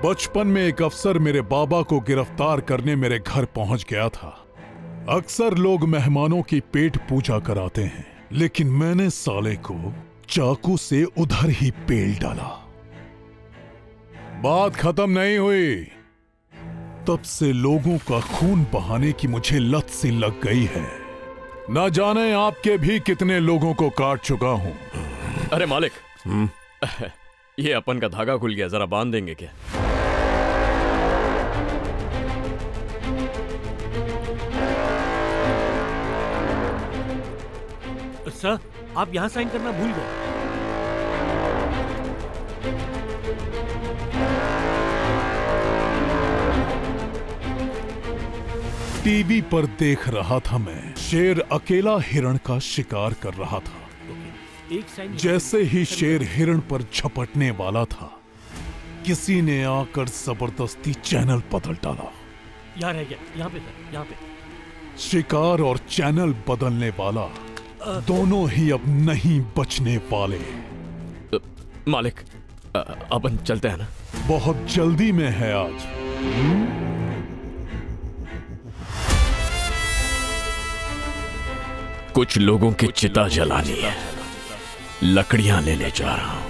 बचपन में एक अफसर मेरे बाबा को गिरफ्तार करने मेरे घर पहुंच गया था। अक्सर लोग मेहमानों की पेट पूजा कराते हैं, लेकिन मैंने साले को चाकू से उधर ही पेल डाला। बात खत्म नहीं हुई, तब से लोगों का खून बहाने की मुझे लत सी लग गई है। न जाने आपके भी कितने लोगों को काट चुका हूं। अरे मालिक, ये अपन का धागा खुल गया, जरा बांध देंगे क्या? सर, आप यहाँ साइन करना भूल गए। टीवी पर देख रहा था मैं, शेर अकेला हिरण का शिकार कर रहा था। जैसे ही शेर हिरण पर झपटने वाला था, किसी ने आकर जबरदस्ती चैनल बदल डाला। यहाँ रह गया, यहाँ पे सर, यहाँ पे। शिकार और चैनल बदलने वाला दोनों ही अब नहीं बचने वाले। मालिक, अपन चलते हैं ना? बहुत जल्दी में है आज। कुछ लोगों की चिता जलानी है, लकड़ियां लेने जा रहा हूं।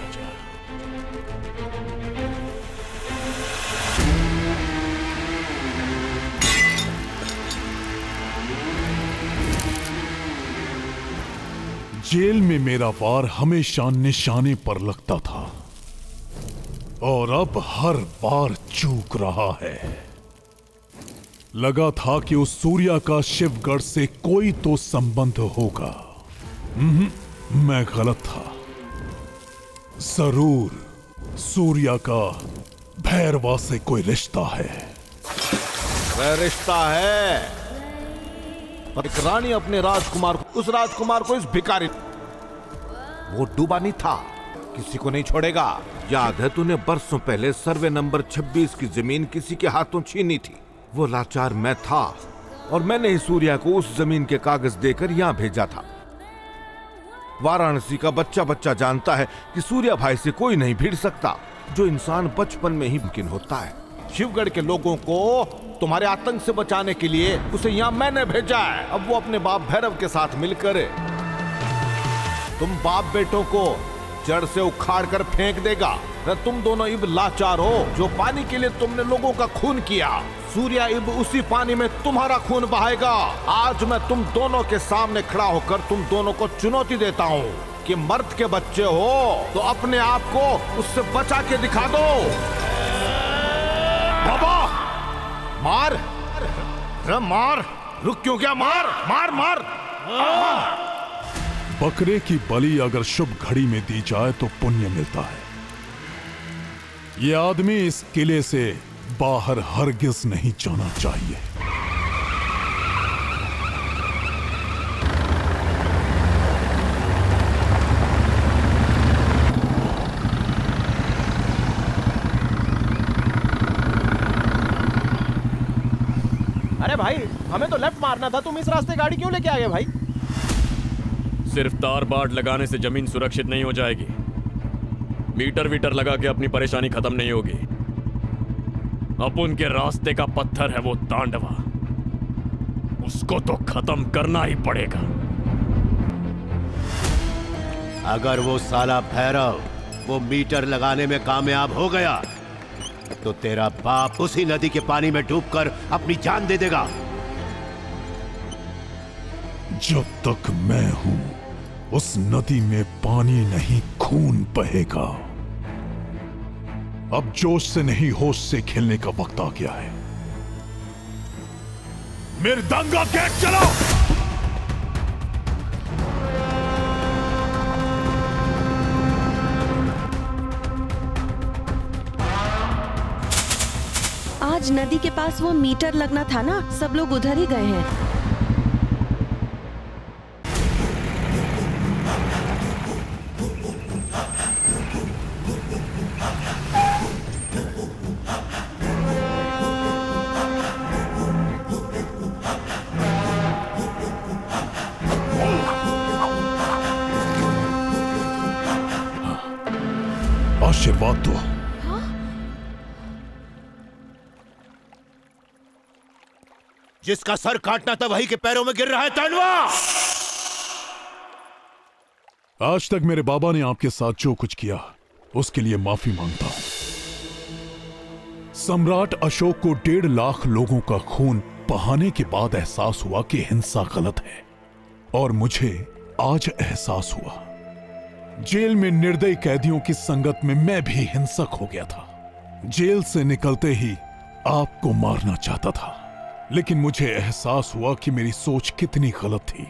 जेल में मेरा वार हमेशा निशाने पर लगता था और अब हर बार चूक रहा है। लगा था कि उस सूर्या का शिवगढ़ से कोई तो संबंध होगा। मैं गलत था। जरूर सूर्या का भैरवा से कोई रिश्ता है। वह रिश्ता है। एक रानी अपने राजकुमार, उस राजकुमार को इस भिखारी, वो डूबा नहीं था, किसी को नहीं छोड़ेगा। याद है तूने बरसों पहले सर्वे नंबर 26 की जमीन किसी के हाथों छीनी थी? वो लाचार मैं था और मैंने ही सूर्या को उस जमीन के कागज देकर यहाँ भेजा था। वाराणसी का बच्चा बच्चा जानता है कि सूर्या भाई से कोई नहीं भिड़ सकता। जो इंसान बचपन में ही मुमकिन होता है। शिवगढ़ के लोगों को तुम्हारे आतंक से बचाने के लिए उसे यहाँ मैंने भेजा है। अब वो अपने बाप भैरव के साथ मिलकर तुम बाप बेटों को जड़ से उखाड़ कर फेंक देगा। न तुम दोनों इब लाचार हो जो पानी के लिए तुमने लोगों का खून किया। सूर्या अब उसी पानी में तुम्हारा खून बहाएगा। आज मैं तुम दोनों के सामने खड़ा होकर तुम दोनों को चुनौती देता हूँ कि मर्द के बच्चे हो तो अपने आप को उससे बचा के दिखा दो। बाबा मार, मार, रुक क्यों गया? मार मार मार। बकरे की बलि अगर शुभ घड़ी में दी जाए तो पुण्य मिलता है। ये आदमी इस किले से बाहर हरगिज नहीं जाना चाहिए। अरे भाई, हमें तो लेफ्ट मारना था, तुम इस रास्ते गाड़ी क्यों लेके आ गए भाई? सिर्फ तार बाड़ लगाने से जमीन सुरक्षित नहीं हो जाएगी। मीटर वीटर लगा के अपनी परेशानी खत्म नहीं होगी। अपन के रास्ते का पत्थर है वो तांडवा, उसको तो खत्म करना ही पड़ेगा। अगर वो साला भैरव वो मीटर लगाने में कामयाब हो गया तो तेरा बाप उसी नदी के पानी में डूबकर अपनी जान दे देगा। जब तक मैं हूं उस नदी में पानी नहीं खून बहेगा। अब जोश से नहीं होश से खेलने का वक्त आ गया है। मृदंगा गेट चलाओ। आज नदी के पास वो मीटर लगना था ना, सब लोग उधर ही गए हैं। आशीर्वाद दो। जिसका सर काटना था वही के पैरों में गिर रहा है तांडवा। आज तक मेरे बाबा ने आपके साथ जो कुछ किया उसके लिए माफी मांगता हूं। सम्राट अशोक को 1.5 लाख लोगों का खून बहाने के बाद एहसास हुआ कि हिंसा गलत है, और मुझे आज एहसास हुआ। जेल में निर्दयी कैदियों की संगत में मैं भी हिंसक हो गया था। जेल से निकलते ही आपको मारना चाहता था, लेकिन मुझे एहसास हुआ कि मेरी सोच कितनी गलत थी।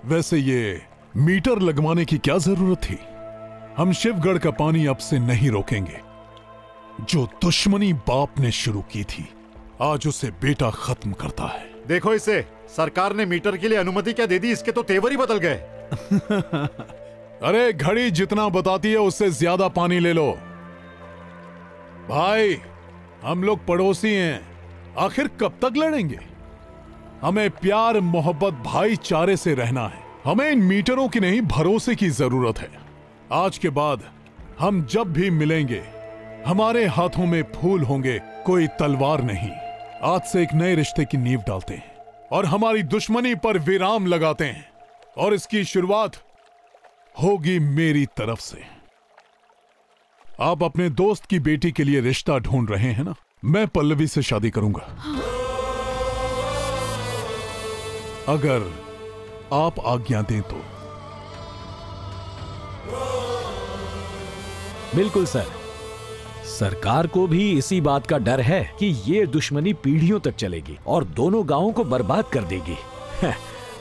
वैसे ये मीटर लगवाने की क्या जरूरत थी? हम शिवगढ़ का पानी अब से नहीं रोकेंगे। जो दुश्मनी बाप ने शुरू की थी आज उसे बेटा खत्म करता है। देखो इसे, सरकार ने मीटर के लिए अनुमति क्या दे दी, इसके तो तेवर ही बदल गए। अरे घड़ी जितना बताती है उससे ज्यादा पानी ले लो। भाई हम लोग पड़ोसी हैं, आखिर कब तक लड़ेंगे? हमें प्यार मोहब्बत भाईचारे से रहना है। हमें इन मीटरों की नहीं भरोसे की जरूरत है। आज के बाद हम जब भी मिलेंगे हमारे हाथों में फूल होंगे, कोई तलवार नहीं। आज से एक नए रिश्ते की नींव डालते हैं और हमारी दुश्मनी पर विराम लगाते हैं, और इसकी शुरुआत होगी मेरी तरफ से। आप अपने दोस्त की बेटी के लिए रिश्ता ढूंढ रहे हैं ना? मैं पल्लवी से शादी करूंगा। अगर आप आज्ञा दें तो। बिल्कुल सर। सरकार को भी इसी बात का डर है कि ये दुश्मनी पीढ़ियों तक चलेगी और दोनों गांवों को बर्बाद कर देगी।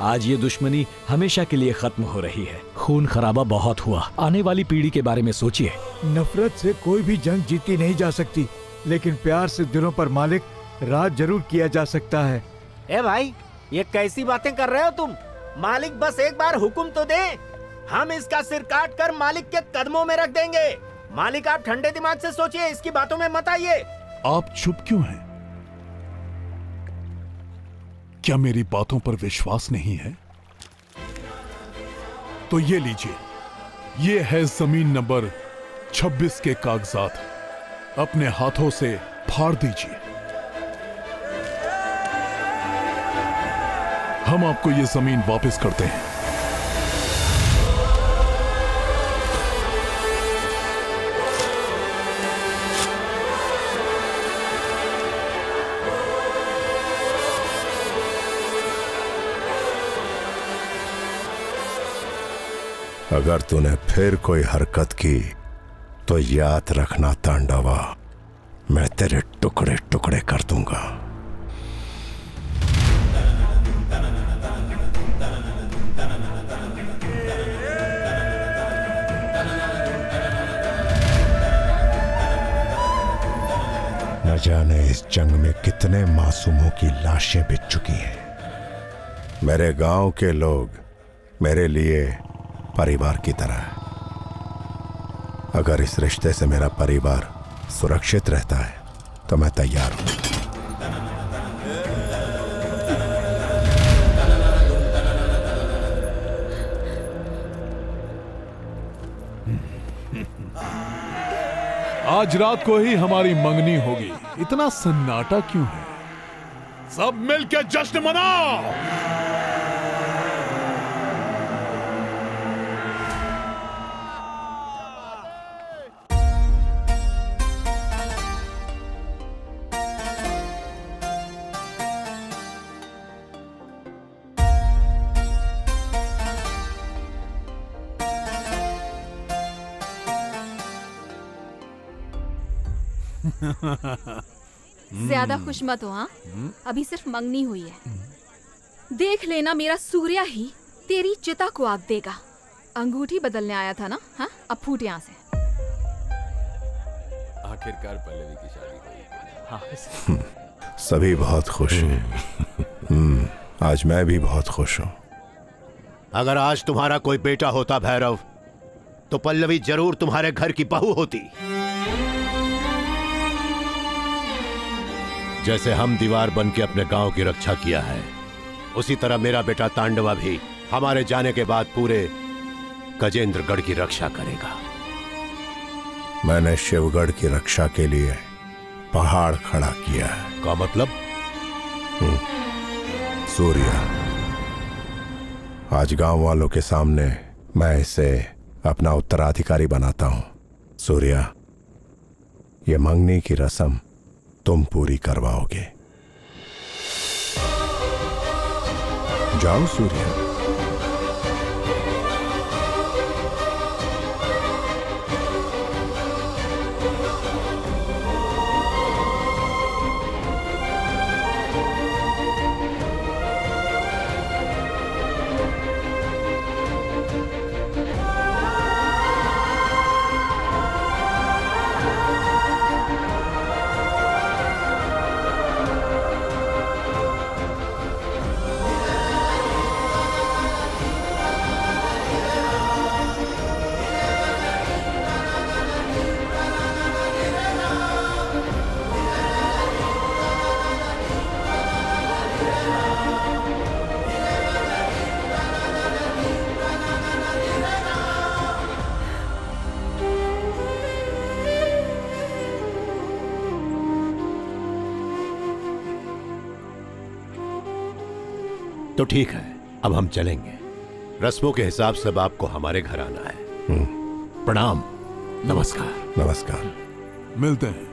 आज ये दुश्मनी हमेशा के लिए खत्म हो रही है। खून खराबा बहुत हुआ। आने वाली पीढ़ी के बारे में सोचिए। नफरत से कोई भी जंग जीती नहीं जा सकती, लेकिन प्यार से दिलों पर मालिक राज जरूर किया जा सकता है। ए भाई, ये कैसी बातें कर रहे हो तुम? मालिक बस एक बार हुक्म तो दे, हम इसका सिर काट कर मालिक के कदमों में रख देंगे। मालिक आप ठंडे दिमाग से सोचिए, इसकी बातों में मत आइए। आप चुप क्यों हैं? क्या मेरी बातों पर विश्वास नहीं है? तो ये लीजिए, ये है जमीन नंबर 26 के कागजात। अपने हाथों से फाड़ दीजिए। हम आपको ये जमीन वापस करते हैं। अगर तूने फिर कोई हरकत की तो याद रखना तांडवा, मैं तेरे टुकड़े टुकड़े कर दूंगा। न जाने इस जंग में कितने मासूमों की लाशें बिछ चुकी हैं। मेरे गांव के लोग मेरे लिए परिवार की तरह है। अगर इस रिश्ते से मेरा परिवार सुरक्षित रहता है तो मैं तैयार हूं। आज रात को ही हमारी मंगनी होगी। इतना सन्नाटा क्यों है? सब मिलकर जश्न मनाओ। ज्यादा खुश मत हो। हाँ, अभी सिर्फ मंगनी हुई है। देख लेना, मेरा सूर्या ही तेरी चिता को आग देगा। अंगूठी बदलने आया था ना? हाँ, अब फूट यहाँ से। आखिरकार पल्लवी की शादी हुई। हाँ। सभी बहुत खुश हैं। आज मैं भी बहुत खुश हूँ। अगर आज तुम्हारा कोई बेटा होता भैरव, तो पल्लवी जरूर तुम्हारे घर की बहू होती। जैसे हम दीवार बन के अपने गांव की रक्षा किया है, उसी तरह मेरा बेटा तांडवा भी हमारे जाने के बाद पूरे गजेंद्रगढ़ की रक्षा करेगा। मैंने शिवगढ़ की रक्षा के लिए पहाड़ खड़ा किया है। का मतलब? सूर्या, आज गांव वालों के सामने मैं इसे अपना उत्तराधिकारी बनाता हूं। सूर्या, ये मंगनी की रस्म तुम पूरी करवाओगे। जाओ सूर्या। तो ठीक है, अब हम चलेंगे। रस्मों के हिसाब से बाप को हमारे घर आना है। प्रणाम। नमस्कार। नमस्कार। मिलते हैं।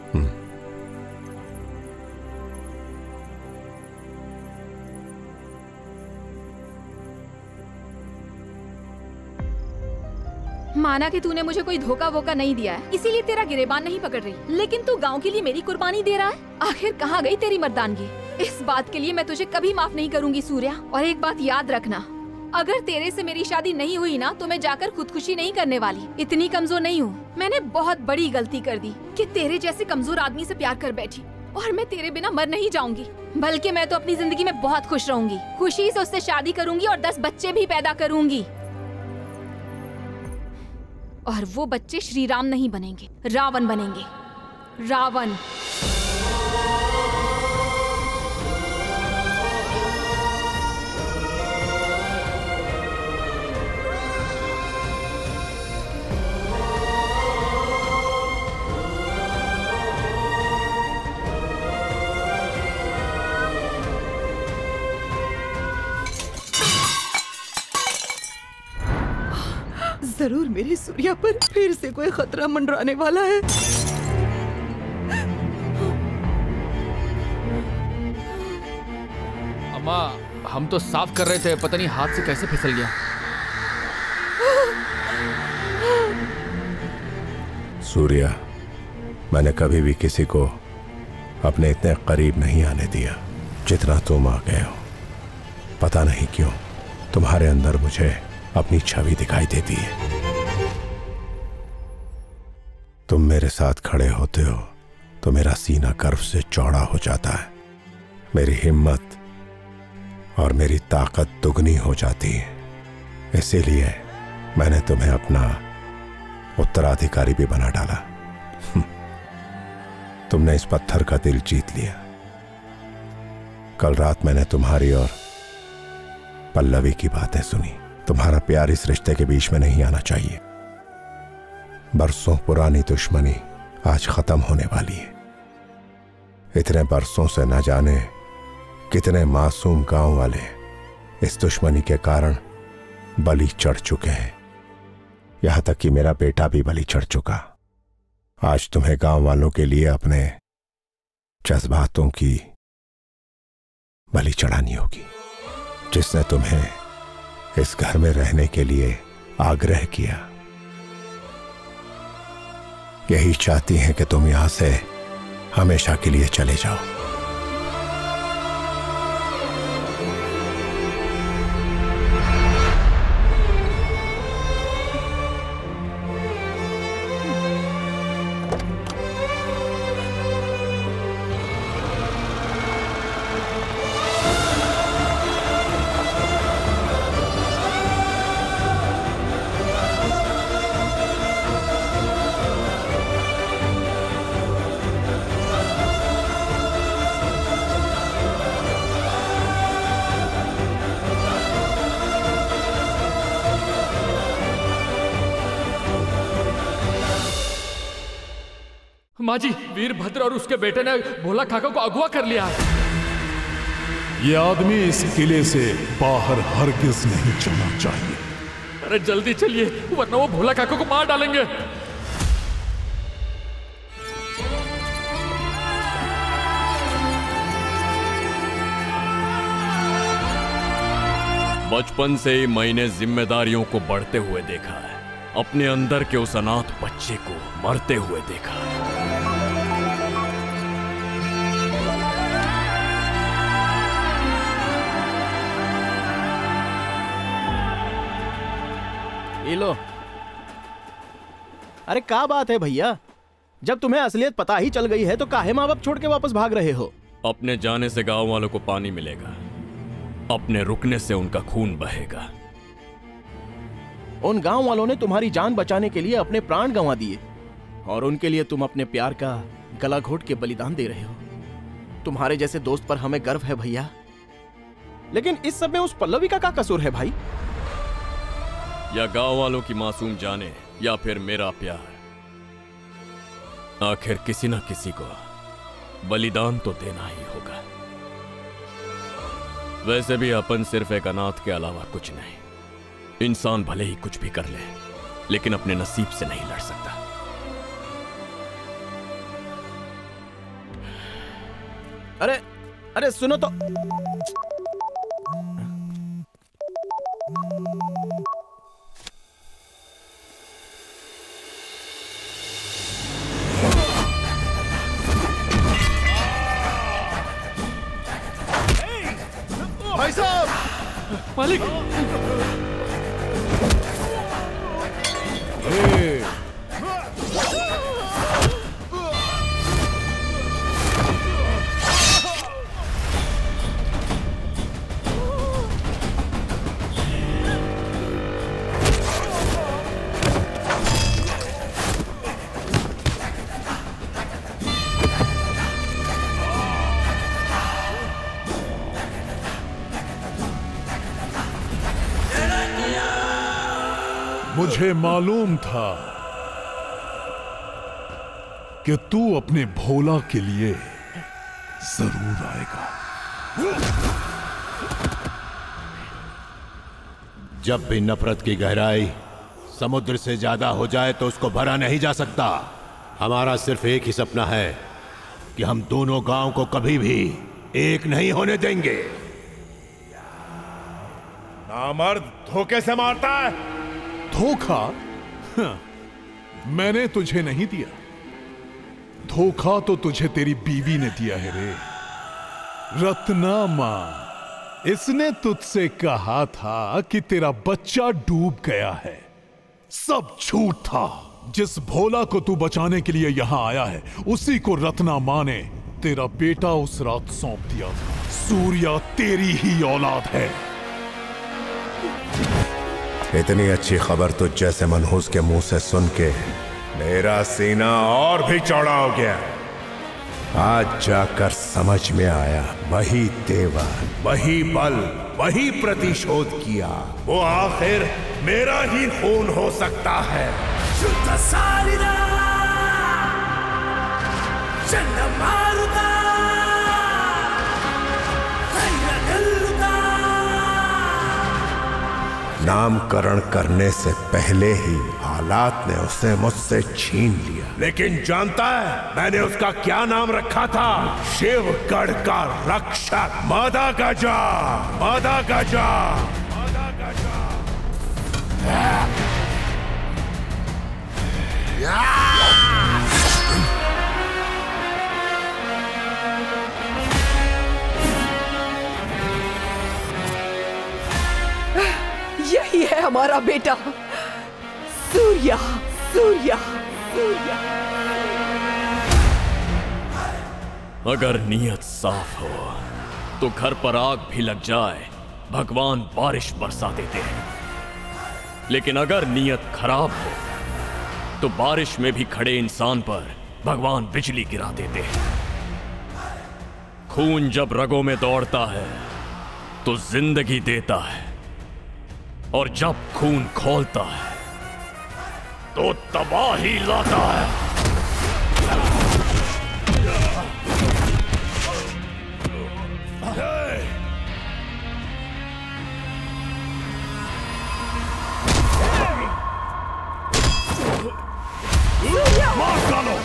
माना कि तूने मुझे कोई धोखा वोका नहीं दिया है, इसीलिए तेरा गिरेबान नहीं पकड़ रही, लेकिन तू गांव के लिए मेरी कुर्बानी दे रहा है। आखिर कहाँ गई तेरी मर्दानगी? इस बात के लिए मैं तुझे कभी माफ नहीं करूंगी सूर्या। और एक बात याद रखना, अगर तेरे से मेरी शादी नहीं हुई ना, तो मैं जाकर खुदकुशी नहीं करने वाली। इतनी कमजोर नहीं हूँ। मैंने बहुत बड़ी गलती कर दी कि तेरे जैसे कमजोर आदमी से प्यार कर बैठी, और मैं तेरे बिना मर नहीं जाऊंगी, बल्कि मैं तो अपनी जिंदगी में बहुत खुश रहूंगी। खुशी से उससे शादी करूंगी और 10 बच्चे भी पैदा करूंगी। और वो बच्चे श्री राम नहीं बनेंगे, रावण बनेंगे। रावण। जरूर मेरे सूर्या पर फिर से कोई खतरा मंडराने वाला है। अम्मा, हम तो साफ कर रहे थे, पता नहीं हाथ से कैसे फिसल गया। सूर्या, मैंने कभी भी किसी को अपने इतने करीब नहीं आने दिया जितना तुम आ गए हो। पता नहीं क्यों तुम्हारे अंदर मुझे अपनी छवि दिखाई देती है। तुम मेरे साथ खड़े होते हो तो मेरा सीना गर्व से चौड़ा हो जाता है, मेरी हिम्मत और मेरी ताकत दुगनी हो जाती है। इसीलिए मैंने तुम्हें अपना उत्तराधिकारी भी बना डाला। तुमने इस पत्थर का दिल जीत लिया। कल रात मैंने तुम्हारी और पल्लवी की बातें सुनी। तुम्हारा प्यार इस रिश्ते के बीच में नहीं आना चाहिए। बरसों पुरानी दुश्मनी आज खत्म होने वाली है। इतने बरसों से न जाने कितने मासूम गांव वाले इस दुश्मनी के कारण बलि चढ़ चुके हैं। यहां तक कि मेरा बेटा भी बलि चढ़ चुका। आज तुम्हें गांव वालों के लिए अपने जज्बातों की बलि चढ़ानी होगी। जिसने तुम्हें इस घर में रहने के लिए आग्रह किया, यही चाहती हैं कि तुम यहां से हमेशा के लिए चले जाओ। माँ जी, वीरभद्र और उसके बेटे ने भोला काका को अगवा कर लिया है। ये आदमी इस किले से बाहर हरगिज नहीं जाना चाहिए। अरे जल्दी चलिए, वरना वो भोला काका को मार डालेंगे। बचपन से ही मैंने जिम्मेदारियों को बढ़ते हुए देखा है, अपने अंदर के उस अनाथ बच्चे को मरते हुए देखा है। ये लो। अरे क्या बात है भैया, जब तुम्हें असलियत पता ही चल गई है तो काहे माँ बाप छोड़ के वापस भाग रहे हो? अपने जाने से गांव वालों को पानी मिलेगा, अपने रुकने से उनका खून बहेगा। उन गांव वालों ने तुम्हारी जान बचाने के लिए अपने प्राण गंवा दिए और उनके लिए तुम अपने प्यार का गला घोट के बलिदान दे रहे हो। तुम्हारे जैसे दोस्त पर हमें गर्व है भैया। लेकिन इस सब में उस पल्लवी का क्या कसूर है भाई? या गांव वालों की मासूम जाने या फिर मेरा प्यार, आखिर किसी न किसी को बलिदान तो देना ही होगा। वैसे भी अपन सिर्फ एक अनाथ के अलावा कुछ नहीं। इंसान भले ही कुछ भी कर ले, लेकिन अपने नसीब से नहीं लड़ सकता। अरे अरे सुनो तो। भाई साहब! मालिक! मुझे मालूम था कि तू अपने भोला के लिए जरूर आएगा। जब भी नफरत की गहराई समुद्र से ज्यादा हो जाए तो उसको भरा नहीं जा सकता। हमारा सिर्फ एक ही सपना है कि हम दोनों गांव को कभी भी एक नहीं होने देंगे। नामर्द धोखे से मारता है। धोखा? मैंने तुझे नहीं दिया, धोखा तो तुझे तेरी बीवी ने दिया है रे। रत्ना मां, इसने तुझसे कहा था कि तेरा बच्चा डूब गया है। सब झूठ था। जिस भोला को तू बचाने के लिए यहां आया है, उसी को रत्ना मां ने तेरा बेटा उस रात सौंप दिया था। सूर्या तेरी ही औलाद है। इतनी अच्छी खबर तो जैसे मनहूस के मुंह से सुन के मेरा सीना और भी चौड़ा हो गया। आज जाकर समझ में आया, वही तेवर, वही बल, वही प्रतिशोध किया, वो आखिर मेरा ही खून हो सकता है। नामकरण करने से पहले ही हालात ने उसे मुझसे छीन लिया। लेकिन जानता है मैंने उसका क्या नाम रखा था? शिवगढ़ का रक्षक, मादा गजा, मादा गजा, मादा गजा। यही है हमारा बेटा सूर्या, सूर्या, सूर्या। अगर नीयत साफ हो तो घर पर आग भी लग जाए, भगवान बारिश बरसा देते हैं। लेकिन अगर नीयत खराब हो तो बारिश में भी खड़े इंसान पर भगवान बिजली गिरा देते हैं। खून जब रगों में दौड़ता है तो जिंदगी देता है, और जब खून खोलता है तो तबाही लाता है। मार डालो।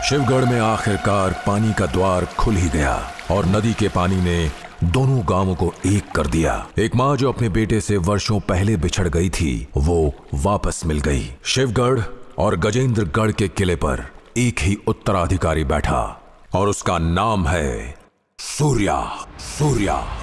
शिवगढ़ में आखिरकार पानी का द्वार खुल ही गया और नदी के पानी ने दोनों गांवों को एक कर दिया। एक माँ जो अपने बेटे से वर्षों पहले बिछड़ गई थी वो वापस मिल गई। शिवगढ़ और गजेंद्रगढ़ के किले पर एक ही उत्तराधिकारी बैठा और उसका नाम है सूर्या। सूर्या।